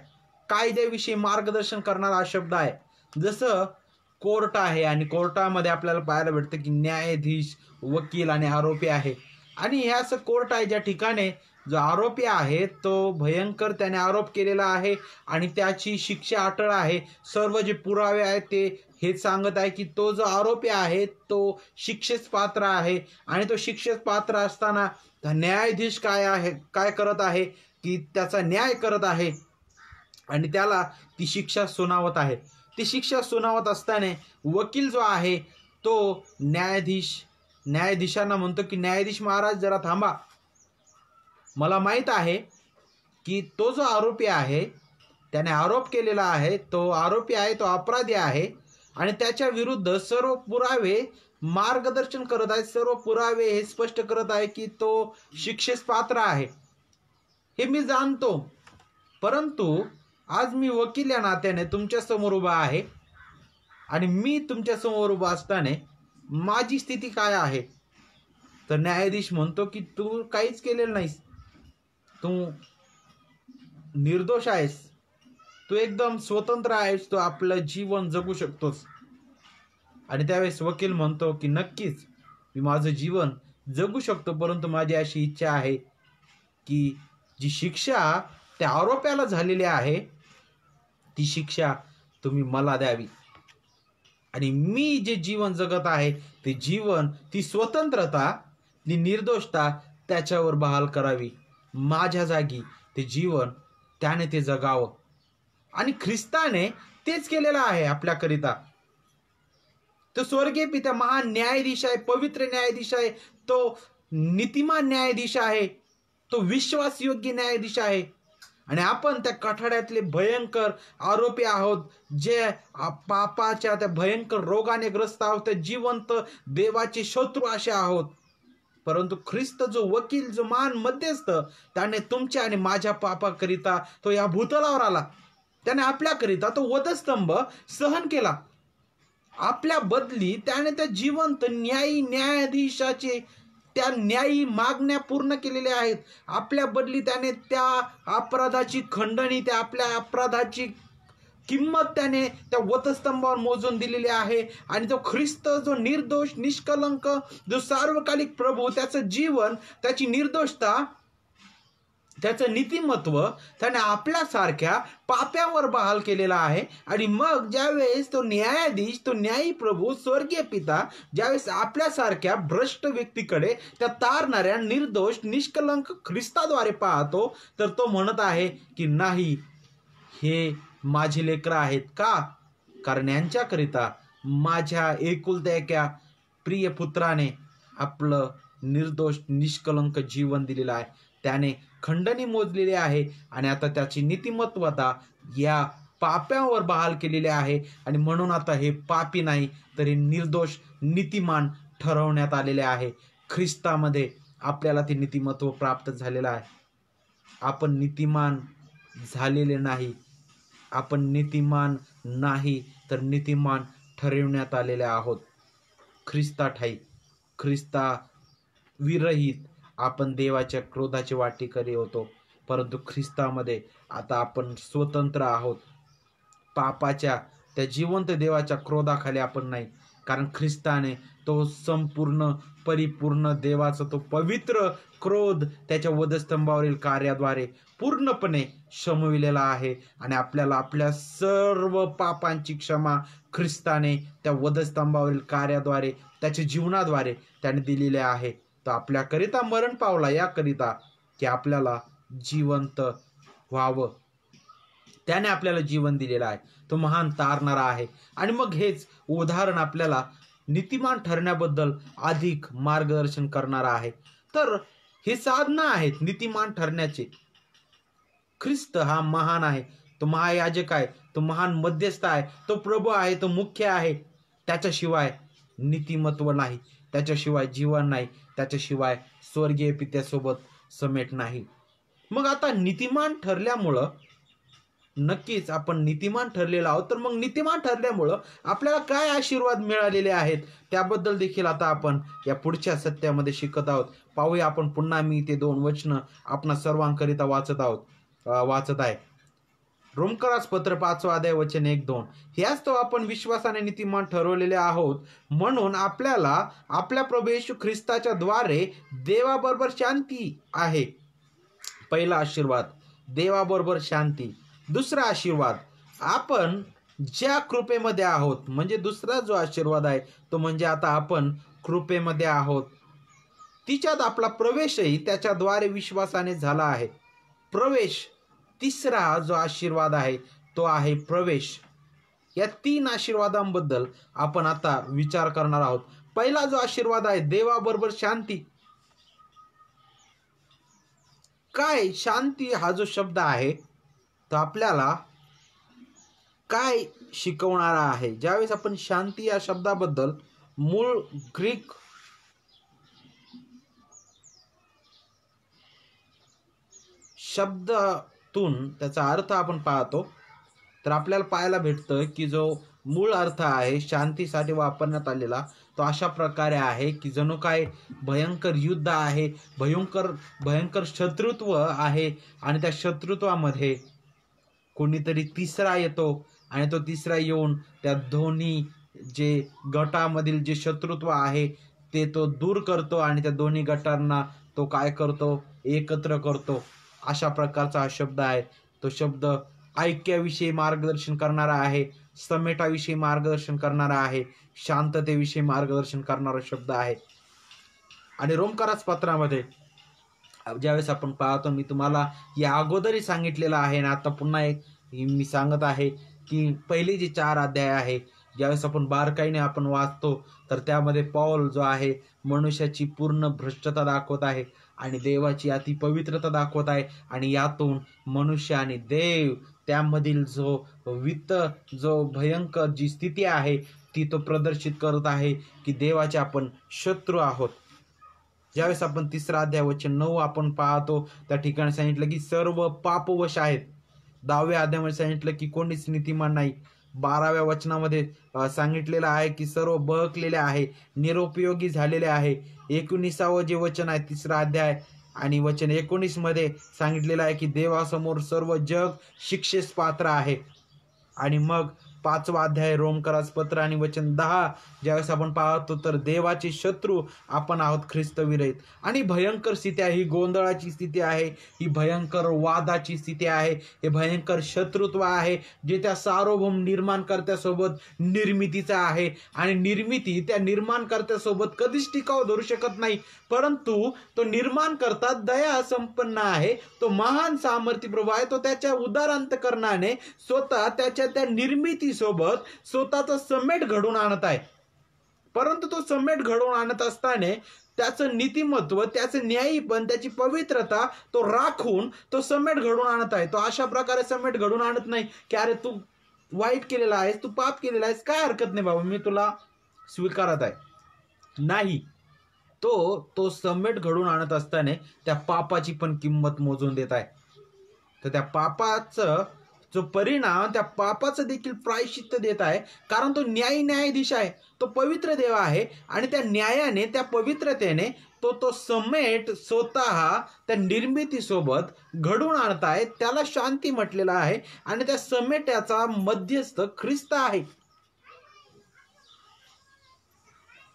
कायद्याविषयी मार्गदर्शन करणारा हा शब्द आहे. जसं कोर्ट आहे आणि कोर्टामध्ये आपल्याला पाहायला भेटतं की न्यायाधीश, वकील आणि आरोपी आहे. आणि हे असं कोर्ट आहे ज्या ठिकाणी जो आरोपी आहे तो भयंकर त्याने आरोप केलेला आहे आणि त्याची शिक्षा अटळ आहे. सर्व जे पुरावे आहेत ते हेच सांगत आहे की तो जो आरोपी आहे तो शिक्षेस पात्र आहे. आणि तो शिक्षेस पात्र असताना न्यायाधीश काय करत आहे की त्याचा न्याय करत आहे आणि त्याला ती शिक्षा सुनावत आहे. ती शिक्षा सुनावत असताना वकील जो आहे तो न्यायाधीशांना म्हणतो की न्यायाधीश महाराज जरा थांबा, मला माहीत आहे की तो जो आरोपी आहे त्याने आरोप केलेला आहे, तो आरोपी आहे, तो अपराधी आहे आणि त्याच्या विरुद्ध सर्व पुरावे मार्गदर्शन करत आहेत, सर्व पुरावे हे स्पष्ट करत आहे की तो शिक्षेस पात्र आहे. हे मी जाणतो, परंतु आज मी वकील या नात्याने तुमच्या समोर उभा आहे आणि मी तुमच्या समोर उभा असताना माझी स्थिती काय आहे. तर न्यायाधीश म्हणतो की तू काहीच केलेलं नाहीस, तू निर्दोष आहेस, तू एकदम स्वतंत्र आहेस, तू आपलं जीवन जगू शकतोस. आणि त्यावेळेस वकील म्हणतो की नक्कीच मी माझं जीवन जगू शकतो, परंतु माझी अशी इच्छा आहे की जी शिक्षा त्या आरोप्याला झालेली आहे ती शिक्षा तुम्ही मला द्यावी आणि मी जे जीवन जगत आहे ते जीवन, ती स्वतंत्रता, ती निर्दोषता त्याच्यावर बहाल करावी. माझ्या जागी ते जीवन त्याने ते जगावं. आणि ख्रिस्ताने तेच केलेलं आहे आपल्याकरिता. तो स्वर्गीय पिता महान न्यायाधीश आहे, पवित्र न्यायाधीश आहे, तो नीतिमान न्यायाधीश आहे, तो विश्वासयोग्य न्यायाधीश आहे. आणि आपण त्या कठाड्यातले भयंकर आरोपी आहोत, जे पापाच्या त्या भयंकर रोगाने ग्रस्त आहोत, त्या जिवंत देवाचे शत्रू असे आहोत. परंतु ख्रिस्त जो वकील, जो महान मध्यस्थ, त्याने तुमच्या आणि माझ्या पापाकरिता तो या भूतलावर आला. त्याने आपल्याकरिता तो वधस्तंभ सहन केला. आपल्या बदली त्याने त्या जिवंत न्यायाधीशाचे त्या न्यायी मागण्या पूर्ण केलेल्या आहेत. आपल्या बदली त्याने त्या अपराधाची खंडणी, त्या आपल्या अपराधाची किंमत त्याने त्या वधस्तंभावर मोजून दिलेली आहे. आणि तो ख्रिस्त जो निर्दोष, निष्कलंक, जो सार्वकालिक प्रभू, त्याचं जीवन, त्याची निर्दोषता, त्याचं नीतिमत्व त्याने आपल्यासारख्या पाप्यावर बहाल केलेला आहे. आणि मग ज्यावेळेस तो न्यायाधीश, तो न्यायी प्रभू, स्वर्गीय पिता ज्यावेळेस आपल्यासारख्या भ्रष्ट व्यक्तीकडे, त्या तारणाऱ्या निर्दोष निष्कलंक ख्रिस्ताद्वारे पाहतो, तर तो म्हणत आहे की नाही, हे माझी लेकरं आहेत. का? कारण यांच्याकरिता माझ्या एकुलत्या एका प्रिय पुत्राने आपलं निर्दोष निष्कलंक जीवन दिलेलं आहे. त्याने खंडणी मोजलेली आहे आणि आता त्याची नीतिमत्वता या पाप्यावर बहाल केलेली आहे. आणि म्हणून आता हे पापी नाही, तरी निर्दोष नीतिमान ठरवण्यात आलेले आहे. ख्रिस्तामध्ये आपल्याला ते नीतिमत्व प्राप्त झालेलं आहे. आपण नीतिमान झालेले नाही, आपण नीतिमान नाही, तर नीतिमान ठरवण्यात आलेले आहोत. ख्रिस्ताठाई, ख्रिस्ता विरहित आपण देवाच्या क्रोधाचे वाटेकरी होतो, परंतु ख्रिस्तामध्ये आता आपण स्वतंत्र आहोत. पापाच्या त्या जिवंत देवाच्या क्रोधाखाली आपण नाही, कारण ख्रिस्ताने तो संपूर्ण परिपूर्ण देवाचा तो पवित्र क्रोध त्याच्या वधस्तंभावरील कार्याद्वारे पूर्णपणे शमविलेला आहे. आणि आपल्याला आपल्या सर्व पापांची क्षमा ख्रिस्ताने त्या वधस्तंभावरील कार्याद्वारे, त्याच्या जीवनाद्वारे त्याने दिलेले आहे. तो आपल्याकरिता मरण पावला याकरिता की आपल्याला जिवंत व्हावं. त्याने आपल्याला जीवन दिलेलं आहे. तो महान तारणारा आहे. आणि मग हेच उदाहरण आपल्याला नीतिमान ठरण्याबद्दल अधिक मार्गदर्शन करणारा आहे. तर हे साधनं आहेत नीतिमान ठरण्याचे. ख्रिस्त हा महान आहे, तो महायाजक आहे, तो महान मध्यस्थ आहे, तो प्रभू आहे, तो मुख्य आहे. त्याच्याशिवाय नीतिमत्व नाही, त्याच्याशिवाय जीवन नाही, त्याच्याशिवाय स्वर्गीय पित्यासोबत समेट नाही. मग आता नीतिमान ठरल्यामुळं, नक्कीच आपण नीतिमान ठरलेलो आहोत, तर मग नीतिमान ठरल्यामुळं आपल्याला काय आशीर्वाद मिळालेले आहेत त्याबद्दल देखील आता आपण या पुढच्या सत्यामध्ये शिकत आहोत. पाहूया आपण पुन्हा मी ते 2 वचनं आपणा सर्वांकरिता वाचत आहे. रोमकरास पत्र 5 अध्याय वचन 1-2. ह्याच तो आपण विश्वासाने नीतिमान ठरवलेले आहोत, म्हणून आपल्याला आपल्या प्रभू येशू ख्रिस्ताच्या द्वारे देवाबरोबर शांती आहे. पहिला आशीर्वाद, देवाबरोबर शांती. दुसरा आशीर्वाद, आपण ज्या कृपेमध्ये आहोत, म्हणजे दुसरा जो आशीर्वाद आहे तो म्हणजे आता आपण कृपेमध्ये आहोत, तिच्यात आपला प्रवेशही त्याच्याद्वारे विश्वासाने झाला आहे. प्रवेश. तिसरा जो आशीर्वाद आहे तो आहे प्रवेश. या 3 आशीर्वादांबद्दल आपण आता विचार करणार आहोत. पहिला जो आशीर्वाद आहे देवाबरोबर शांती. काय शांती हा जो शब्द आहे तो आपल्याला काय शिकवणारा आहे? ज्यावेळेस आपण शांती या शब्दाबद्दल मूळ ग्रीक शब्दातून त्याचा अर्थ आपण पाहतो, तर आपल्याला पाहायला भेटतं की जो मूळ अर्थ आहे शांतीसाठी वापरण्यात आलेला तो अशा प्रकारे आहे की जणू काय भयंकर युद्ध आहे, भयंकर शत्रुत्व आहे, आणि त्या शत्रुत्वामध्ये कोणीतरी तिसरा येतो आणि तो तिसरा येऊन त्या दोन्ही जे गटामधील जे शत्रुत्व आहे ते तो दूर करतो आणि त्या दोन्ही गटांना तो काय करतो, एकत्र करतो. अशा प्रकारचा हा शब्द आहे. तो शब्द ऐक्याविषयी मार्गदर्शन करणारा आहे, समेटाविषयी मार्गदर्शन करणारा आहे, शांततेविषयी मार्गदर्शन करणारा शब्द आहे. आणि रोमकरास पत्रामध्ये ज्यावेळेस आपण पाहतो, मी तुम्हाला या अगोदरही सांगितलेलं आहे आणि आता पुन्हा एक मी सांगत आहे की पहिले जे 4 अध्याय आहे, ज्यावेळेस आपण बारकाईने आपण वाचतो तर त्यामध्ये पौल जो आहे मनुष्याची पूर्ण भ्रष्टता दाखवत आहे आणि देवाची अति पवित्रता दाखवत आहे. आणि यातून मनुष्य आणि देव त्यामधील जो भयंकर जी स्थिती आहे ती तो प्रदर्शित करत आहे की देवाचे आपण शत्रू आहोत. ज्यावेळेस आपण 3रा अध्याय वचन 9 आपण पाहतो, त्या ठिकाणी सांगितलं की सर्व पापवश आहेत. 10व्या अध्यायामध्ये सांगितलं की कोणीच नीतिमान नाही. 12व्या वचनामध्ये सांगितलेलं आहे की सर्व बहकलेले आहे, निरुपयोगी झालेले आहे. 19वे जे वचन आहे 3रा अध्याय आणि वचन 19 मध्ये सांगितलेलं आहे की देवासमोर सर्व जग शिक्षेस पात्र आहे. आणि मग 5वा अध्याय रोमकरास पत्र आणि वचन 10 ज्यावेळेस आपण पाहतो तर देवाचे शत्रू आपण आहोत ख्रिस्त विरहित. आणि भयंकर स्थिती आहे, ही गोंधळाची स्थिती आहे, ही भयंकर वादाची स्थिती आहे, हे भयंकर शत्रुत्व आहे जे त्या सार्वभौम निर्माणकर्त्यासोबत निर्मितीचा आहे. आणि निर्मिती त्या निर्माणकर्त्यासोबत कधीच टिकाव धरू शकत नाही, परंतु तो निर्माणकर्ता दया संपन्न आहे, तो महान सामर्थ्य प्रभू आहे. तो त्याच्या उदार अंतकरणाने स्वतः त्याच्या त्या निर्मितीसोबत स्वतःचा समेट घडून आणत आहे. परंतु तो समेट घडवून आणत असताना त्याचं नीतिमत्व, त्याचं न्यायीपण, त्याची पवित्रता तो राखून तो समेट घडवून आणत आहे. तो अशा प्रकारे समेट घडवून आणत नाही की अरे तू वाईट केलेला आहेस, तू पाप केलेला आहेस, काय हरकत नाही बाबा, मी तुला स्वीकारत आहे. नाही, तो समेट घडवून आणत असताना त्या पापाची पण किंमत मोजून देत आहे. तर त्या पापाचं जो परिणाम, त्या पापाचं देखील प्रायश्चित्त देत आहे, कारण तो न्यायाधीश आहे, तो पवित्र देव आहे. आणि त्या न्यायाने, त्या पवित्रतेने तो समेट स्वतः त्या निर्मितीसोबत घडवून आणत आहे. त्याला शांती म्हटलेलं आहे आणि त्या समेट्याचा मध्यस्थ ख्रिस्त आहे.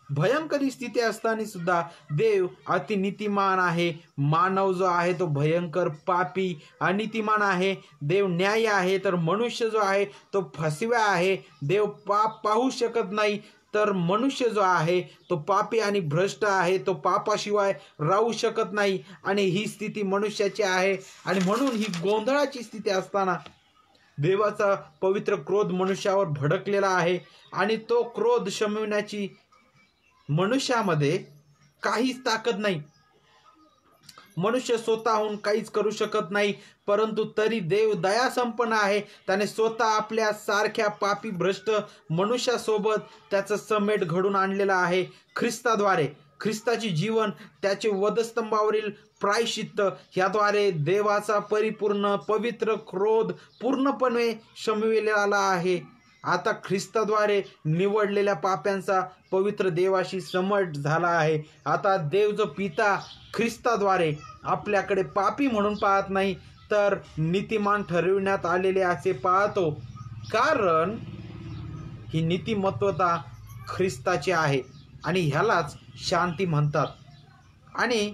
भयंकर स्थिती असताना सुद्धा देव अति नीतिमान आहे. मानव जो आहे तो भयंकर पापी अनितिमान आहे. देव न्याय आहे, तर मनुष्य जो आहे तो फसव्या आहे. देव पाप पाहू शकत नाही, तर मनुष्य जो आहे तो पापी आणि भ्रष्ट आहे, तो पापाशिवाय राहू शकत नाही. आणि ही स्थिती मनुष्याची आहे. आणि म्हणून ही गोंधळाची स्थिती असताना देवाचा पवित्र क्रोध मनुष्यावर भडकलेला आहे. आणि तो क्रोध शमविण्याची मनुष्यामध्ये काहीच ताकद नाही. मनुष्य स्वतःहून काहीच करू शकत नाही, परंतु तरी देव दया संपन्न आहे. त्याने स्वतः आपल्या सारख्या पापी भ्रष्ट मनुष्यासोबत त्याचं समेट घडून आणलेलं आहे ख्रिस्ताद्वारे. ख्रिस्ताची जीवन, त्याचे वधस्तंभावरील प्रायश्चित्त याद्वारे देवाचा परिपूर्ण पवित्र क्रोध पूर्णपणे शमविलेला आहे. आता ख्रिस्ताद्वारे निवडलेल्या पाप्यांचा पवित्र देवाशी समट झाला आहे. आता देव जो पिता ख्रिस्ताद्वारे आपल्याकडे पापी म्हणून पाहत नाही, तर नीतिमान ठरविण्यात आलेले असे पाहतो, कारण ही नीतिमत्वता ख्रिस्ताची आहे. आणि ह्यालाच शांती म्हणतात. आणि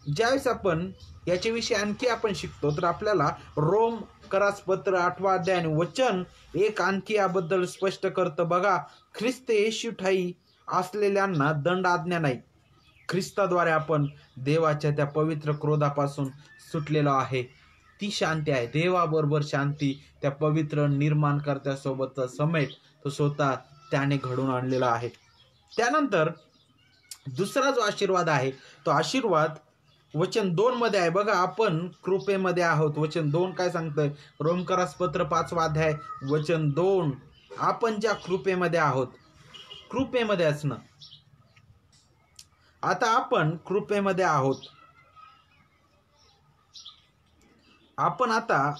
ज्यावेळेस आपण याच्याविषयी आणखी आपण शिकतो, तर आपल्याला रोमकरास पत्र 8वा अध्याय आणि वचन 1 आणखी याबद्दल स्पष्ट करतं. बघा, ख्रिस्त येशू ठाई असलेल्यांना दंड आज्ञा नाही. ख्रिस्ताद्वारे आपण देवाच्या त्या पवित्र क्रोधापासून सुटलेलो आहे. ती शांती आहे, देवाबरोबर शांती. त्या पवित्र निर्माणकर्त्यासोबतचा समेट तो स्वतः त्याने घडून आणलेला आहे. त्यानंतर दुसरा जो आशीर्वाद आहे, तो आशीर्वाद वचन 2 मध्ये आहे. बघा, आपण कृपेमध्ये आहोत. वचन 2 काय सांगतंय? रोमकरास पत्र 5वा अध्याय वचन 2, आपण ज्या कृपेमध्ये आहोत. कृपेमध्ये असणं, आता आपण कृपेमध्ये आहोत. आपण आता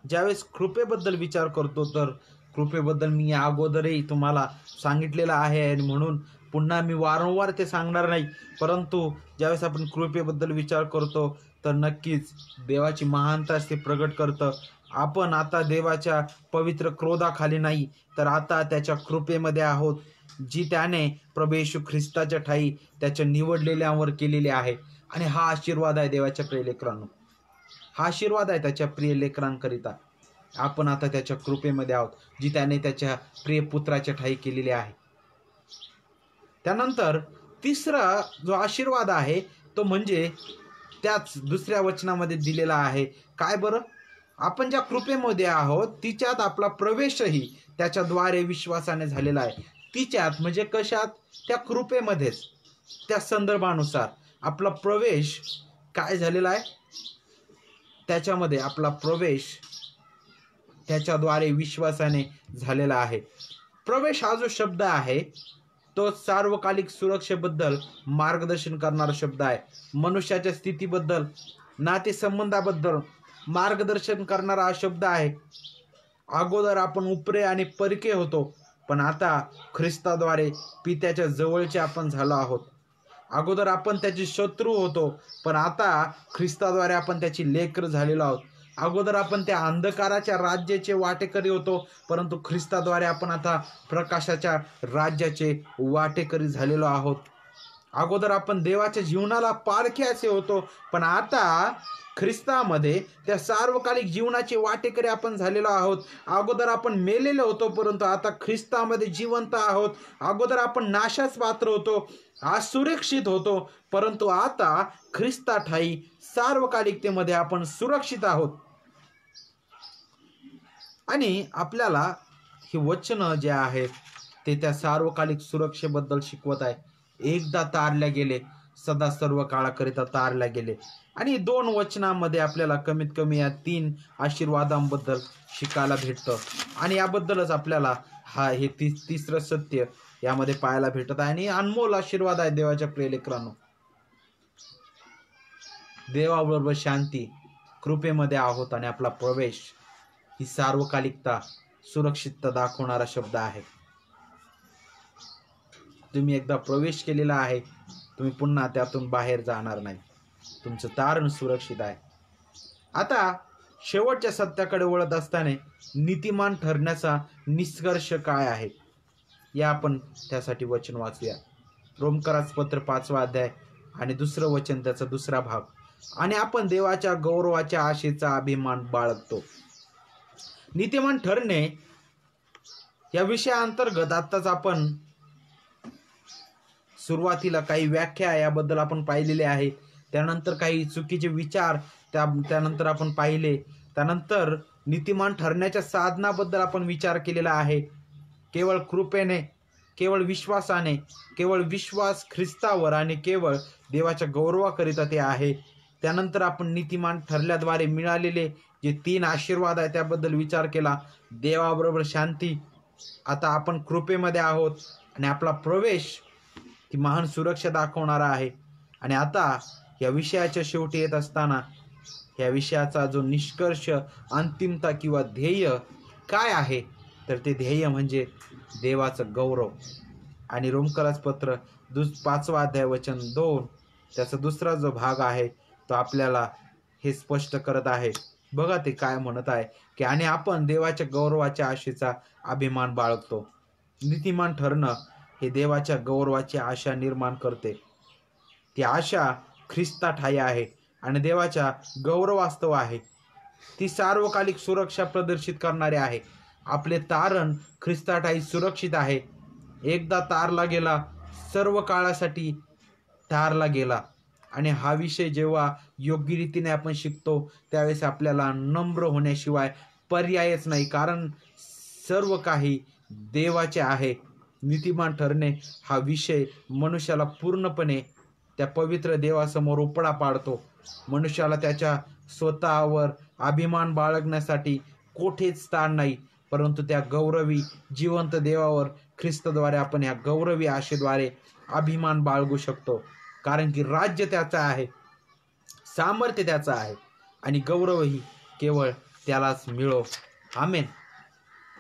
ज्यावेळेस कृपेबद्दल विचार करतो, तर कृपेबद्दल मी या अगोदरही तुम्हाला सांगितलेलं आहे आणि म्हणून पुन्हा मी वारंवार ते सांगणार नाही. परंतु ज्यावेळेस आपण कृपेबद्दल विचार करतो, तर नक्कीच देवाची महानता ते प्रगट करतं. आपण आता देवाच्या पवित्र क्रोधाखाली नाही, तर आता त्याच्या कृपेमध्ये आहोत, जी त्याने प्रभू येशू ख्रिस्ताच्या ठाई त्याच्या निवडलेल्यांवर केलेली आहे. आणि हा आशीर्वाद आहे देवाच्या प्रिय लेकरांनो, हा आशीर्वाद आहे त्याच्या प्रिय लेकरांकरिता. आपण आता त्याच्या कृपेमध्ये आहोत, जी त्याने त्याच्या प्रिय पुत्राच्या ठाई केलेली आहे. त्यानंतर तिसरा जो आशीर्वाद आहे, तो म्हणजे त्याच 2ऱ्या वचनामध्ये दिलेला आहे. काय बरं? आपण ज्या कृपेमध्ये आहोत तिच्यात आपला प्रवेशही त्याच्याद्वारे विश्वासाने झालेला आहे. तिच्यात म्हणजे कशात? त्या कृपेमध्येच. त्या संदर्भानुसार आपला प्रवेश काय झालेला आहे? त्याच्यामध्ये आपला प्रवेश त्याच्याद्वारे विश्वासाने झालेला आहे. प्रवेश हा जो शब्द आहे, तो सार्वकालिक सुरक्षेबद्दल मार्गदर्शन करणारा शब्द आहे. मनुष्याच्या स्थितीबद्दल, नातेसंबंधाबद्दल मार्गदर्शन करणारा हा शब्द आहे. अगोदर आपण उपरे आणि परके होतो, पण आता ख्रिस्ताद्वारे पित्याच्या जवळचे आपण झालो आहोत. अगोदर आपण त्याचे शत्रू होतो, पण आता ख्रिस्ताद्वारे आपण त्याची लेकरं झालेलो आहोत. अगोदर आपण त्या अंधकाराच्या राज्याचे वाटेकरी होतो, परंतु ख्रिस्ताद्वारे आपण आता प्रकाशाच्या राज्याचे वाटेकरी झालेलो आहोत. अगोदर आपण देवाच्या जीवनाला पारखे असे होतो, पण आता ख्रिस्तामध्ये त्या सार्वकालिक जीवनाचे वाटेकरी आपण झालेलो आहोत. अगोदर आपण मेलेलो होतो, परंतु आता ख्रिस्तामध्ये जिवंत आहोत. अगोदर आपण नाशास पात्र होतो, असुरक्षित होतो, परंतु आता ख्रिस्ताठायी सार्वकालिकतेमध्ये आपण सुरक्षित आहोत. आणि आपल्याला ही वचनं जे आहेत ते त्या सार्वकालिक सुरक्षेबद्दल शिकवत आहे. एकदा तारल्या गेले, सदा सर्व काळाकरिता तारल्या गेले. आणि 2 वचनामध्ये आपल्याला कमीत कमी या 3 आशीर्वादांबद्दल शिकायला भेटतं. आणि याबद्दलच आपल्याला हे तिसरं सत्य यामध्ये पाहायला भेटत आहे. आणि अनमोल आशीर्वाद आहे देवाच्या प्रिय लेकरांनो. देवाबरोबर शांती, कृपेमध्ये आहोत आणि आपला प्रवेश ही सार्वकालिकता, सुरक्षितता दाखवणारा शब्द आहे. तुम्ही एकदा प्रवेश केलेला आहे, तुम्ही पुन्हा त्यातून बाहेर जाणार नाही. तुमचं तारण सुरक्षित आहे. आता शेवटच्या सत्याकडे वळत असताना नीतिमान ठरण्याचा निष्कर्ष काय आहे, या आपण त्यासाठी वचन वाचूया. रोमकरास पत्र 5वा अध्याय आणि 2रं वचन, त्याचा 2रा भाग. आणि आपण देवाच्या गौरवाच्या आशेचा अभिमान बाळगतो. नीतिमान ठरणे या विषयाअंतर्गत आत्ताच आपण सुरुवातीला काही व्याख्या याबद्दल आपण पाहिलेले आहे. त्यानंतर काही चुकीचे विचार त्यानंतर आपण पाहिले. त्यानंतर नीतिमान ठरण्याच्या साधनाबद्दल आपण विचार केलेला आहे. केवळ कृपेने, केवळ विश्वासाने, केवळ विश्वास ख्रिस्तावर आणि केवळ देवाच्या गौरवाकरिता ते आहे. त्यानंतर आपण नीतिमान ठरल्याद्वारे मिळालेले जे 3 आशीर्वाद आहे त्याबद्दल विचार केला. देवाबरोबर शांती, आता आपण कृपेमध्ये आहोत आणि आपला प्रवेश ही महान सुरक्षा दाखवणारा आहे. आणि आता या विषयाच्या शेवटी येत असताना या विषयाचा जो निष्कर्ष, अंतिमता किंवा ध्येय काय आहे, तर ते ध्येय म्हणजे देवाचं गौरव. आणि रोमकरास पत्र 5वा अध्याय वचन 2, त्याचा 2रा जो भाग आहे तो आपल्याला हे स्पष्ट करत आहे. बघा ते काय म्हणत आहे की आणि आपण देवाच्या गौरवाच्या आशेचा अभिमान बाळगतो. नीतिमान ठरणं हे देवाच्या गौरवाची आशा निर्माण करते. ती आशा ख्रिस्ताठायी आहे आणि देवाच्या गौरवास्तव आहे. ती सार्वकालिक सुरक्षा प्रदर्शित करणारी आहे. आपले तारण ख्रिस्ताठायी सुरक्षित आहे. एकदा तारला गेला, सर्व काळासाठी तारला गेला. आणि हा विषय जेव्हा योग्य रीतीने आपण शिकतो त्यावेळेस आपल्याला नम्र होण्याशिवाय पर्यायच नाही, कारण सर्व काही देवाचे आहे. नीतिमान ठरणे हा विषय मनुष्याला पूर्णपणे त्या पवित्र देवासमोर उपडा पाडतो. मनुष्याला त्याच्या स्वतःवर अभिमान बाळगण्यासाठी कोठेच स्थान नाही, परंतु त्या गौरवी जिवंत देवावर ख्रिस्ताद्वारे आपण या गौरवी आशेद्वारे अभिमान बाळगू शकतो. कारण की राज्य त्याचं आहे, सामर्थ्य त्याचं आहे आणि गौरवही केवळ त्यालाच मिळो. आमेन.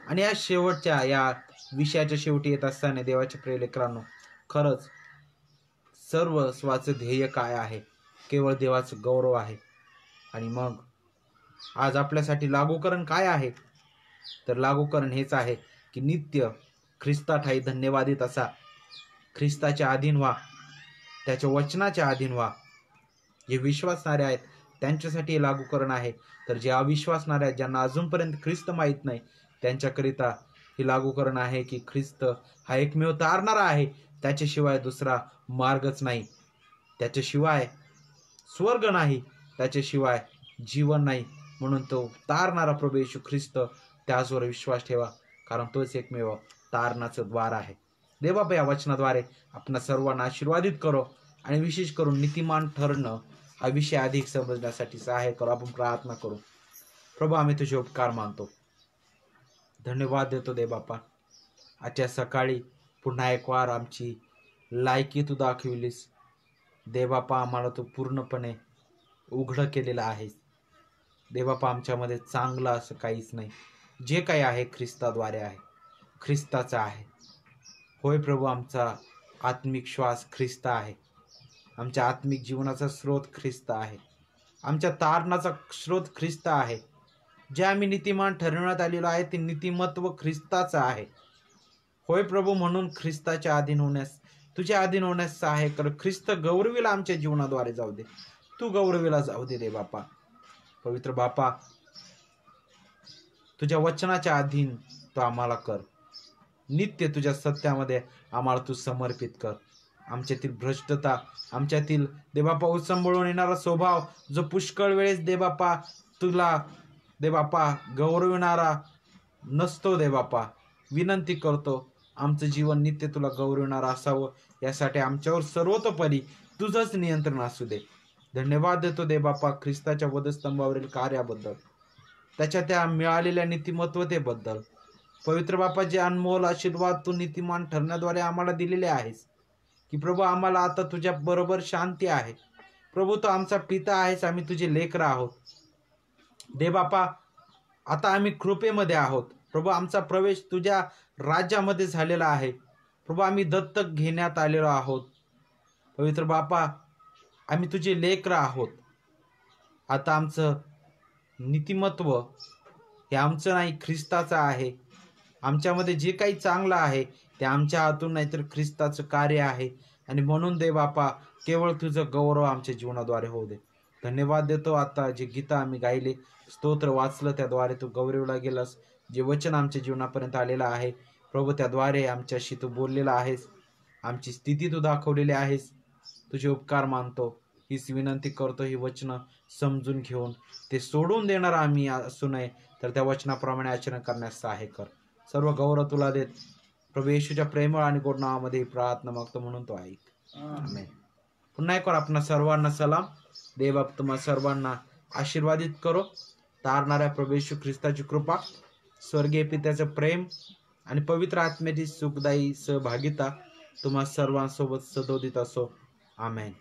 आणि या शेवटच्या या विषयाच्या शेवटी येत असताना देवाच्या प्रिय लेकरांनो, खरंच सर्वस्वाचं ध्येय काय आहे? केवळ देवाचं गौरव आहे. आणि मग आज आपल्यासाठी लागूकरण काय आहे? तर लागूकरण हेच आहे की नित्य ख्रिस्ताठायी धन्यवादित असा, ख्रिस्ताच्या अधीन व्हा, त्याच्या वचनाच्या अधीन व्हा. जे विश्वासणारे आहेत त्यांच्यासाठी हे लागूकरण आहे. तर जे अविश्वासणारे आहेत, ज्यांना अजूनपर्यंत ख्रिस्त माहीत नाही, त्यांच्याकरिता हे लागूकरण आहे की ख्रिस्त हा एकमेव तारणारा आहे. त्याच्याशिवाय दुसरा मार्गच नाही, त्याच्याशिवाय स्वर्ग नाही, त्याच्याशिवाय जीवन नाही. म्हणून तो तारणारा प्रभू येशू ख्रिस्त, त्याचवर विश्वास ठेवा, कारण तोच एकमेव तारणाचं द्वार आहे. देवबापा या वचनाद्वारे आपण सर्वांना आशीर्वादित करो आणि विशेष करून नीतिमान ठरणं हा विषय अधिक समजण्यासाठी सहाय्य करो. आपण प्रार्थना करू. प्रभू, आम्ही तुझे उपकार मानतो, धन्यवाद देतो देवबापा. आजच्या सकाळी पुन्हा एक वार आमची लायकी तू दाखविलीस. देवबापा आम्हाला तू पूर्णपणे उघडं केलेलं आहेस. देवबापा आमच्यामध्ये चांगलं असं काहीच नाही. जे काही आहे ख्रिस्ताद्वारे आहे, ख्रिस्ताचं आहे. होय प्रभू, आमचा आत्मिक श्वास ख्रिस्त आहे. आमच्या आत्मिक जीवनाचा स्रोत ख्रिस्त आहे. आमच्या तारणाचा स्रोत ख्रिस्त आहे. जे आम्ही नीतिमान ठरवण्यात आलेलो आहे ते नीतिमत्व ख्रिस्ताचं आहे. होय प्रभू, म्हणून ख्रिस्ताच्या अधीन होण्यास, तुझ्या अधीन होण्यास सहाय्य कर. ख्रिस्त गौरवीला आमच्या जीवनाद्वारे जाऊ दे. तू गौरवीला जाऊ दे रे बापा. पवित्र बापा, तुझ्या वचनाच्या अधीन तू आम्हाला कर. नित्य तुझ्या सत्यामध्ये आम्हाला तू समर्पित कर. आमच्यातील भ्रष्टता, आमच्यातील देवबापा उसंबळून येणारा स्वभाव जो पुष्कळ वेळेस देवबापा तुला देवबापा गौरविणारा नसतो, देवबापा विनंती करतो आमचं जीवन नित्य तुला गौरविणारं असावं. यासाठी आमच्यावर सर्वतोपरी तुझंच नियंत्रण असू दे. धन्यवाद देतो देवबापा ख्रिस्ताच्या वधस्तंभावरील कार्याबद्दल, त्याच्या त्या मिळालेल्या नीतिमत्वतेबद्दल. पवित्र बापा, जे अनमोल आशीर्वाद तू नीतिमान ठरण्याद्वारे आम्हाला दिलेले आहेस, की प्रभू आम्हाला आता तुझ्या बरोबर शांती आहे. प्रभू, तू आमचा पिता आहेस, आम्ही तुझे लेकरं आहोत. देवबापा, आता आम्ही कृपेमध्ये आहोत. प्रभू, आमचा प्रवेश तुझ्या राज्यामध्ये झालेला आहे. प्रभू, आम्ही दत्तक घेण्यात आलेलो आहोत. पवित्र बापा, आम्ही तुझे लेकरं आहोत. आता आमचं नीतिमत्व हे आमचं नाही, ख्रिस्ताचं आहे. आमच्यामध्ये जे काही चांगलं आहे ते आमच्या हातून नाही तर ख्रिस्ताचं कार्य आहे. आणि म्हणून देवबापा, केवळ तुझं गौरव आमच्या जीवनाद्वारे होऊ दे. धन्यवाद देतो. आता जे गीता आम्ही गायले, स्तोत्र वाचलं, त्याद्वारे तू गौरवला गेलास. जे वचन आमच्या जीवनापर्यंत आलेलं आहे प्रभू, त्याद्वारे आमच्याशी तू बोललेला आहेस. आमची स्थिती तू दाखवलेली आहेस. तुझे उपकार मानतो, हीच विनंती करतो. ही वचनं समजून घेऊन ते सोडून देणार आम्ही असू नये, तर त्या वचनाप्रमाणे आचरण करण्यास सहाय्य कर. सर्व गौरव तुला देत प्रभू येशूच्या प्रेमळ आणि गोड नावामध्ये प्रार्थना मागतो, म्हणून तो ऐक. आमेन. पुन्हा एक आपणा सर्वांना सलाम. देवबाप तुम्हा सर्वांना आशीर्वादित करो. तारणाऱ्या प्रभू येशू ख्रिस्ताची कृपा, स्वर्गीय पित्याचं प्रेम आणि पवित्र आत्म्याची सुखदायी सहभागिता तुम्हा सर्वांसोबत सदोदित असो. आमेन.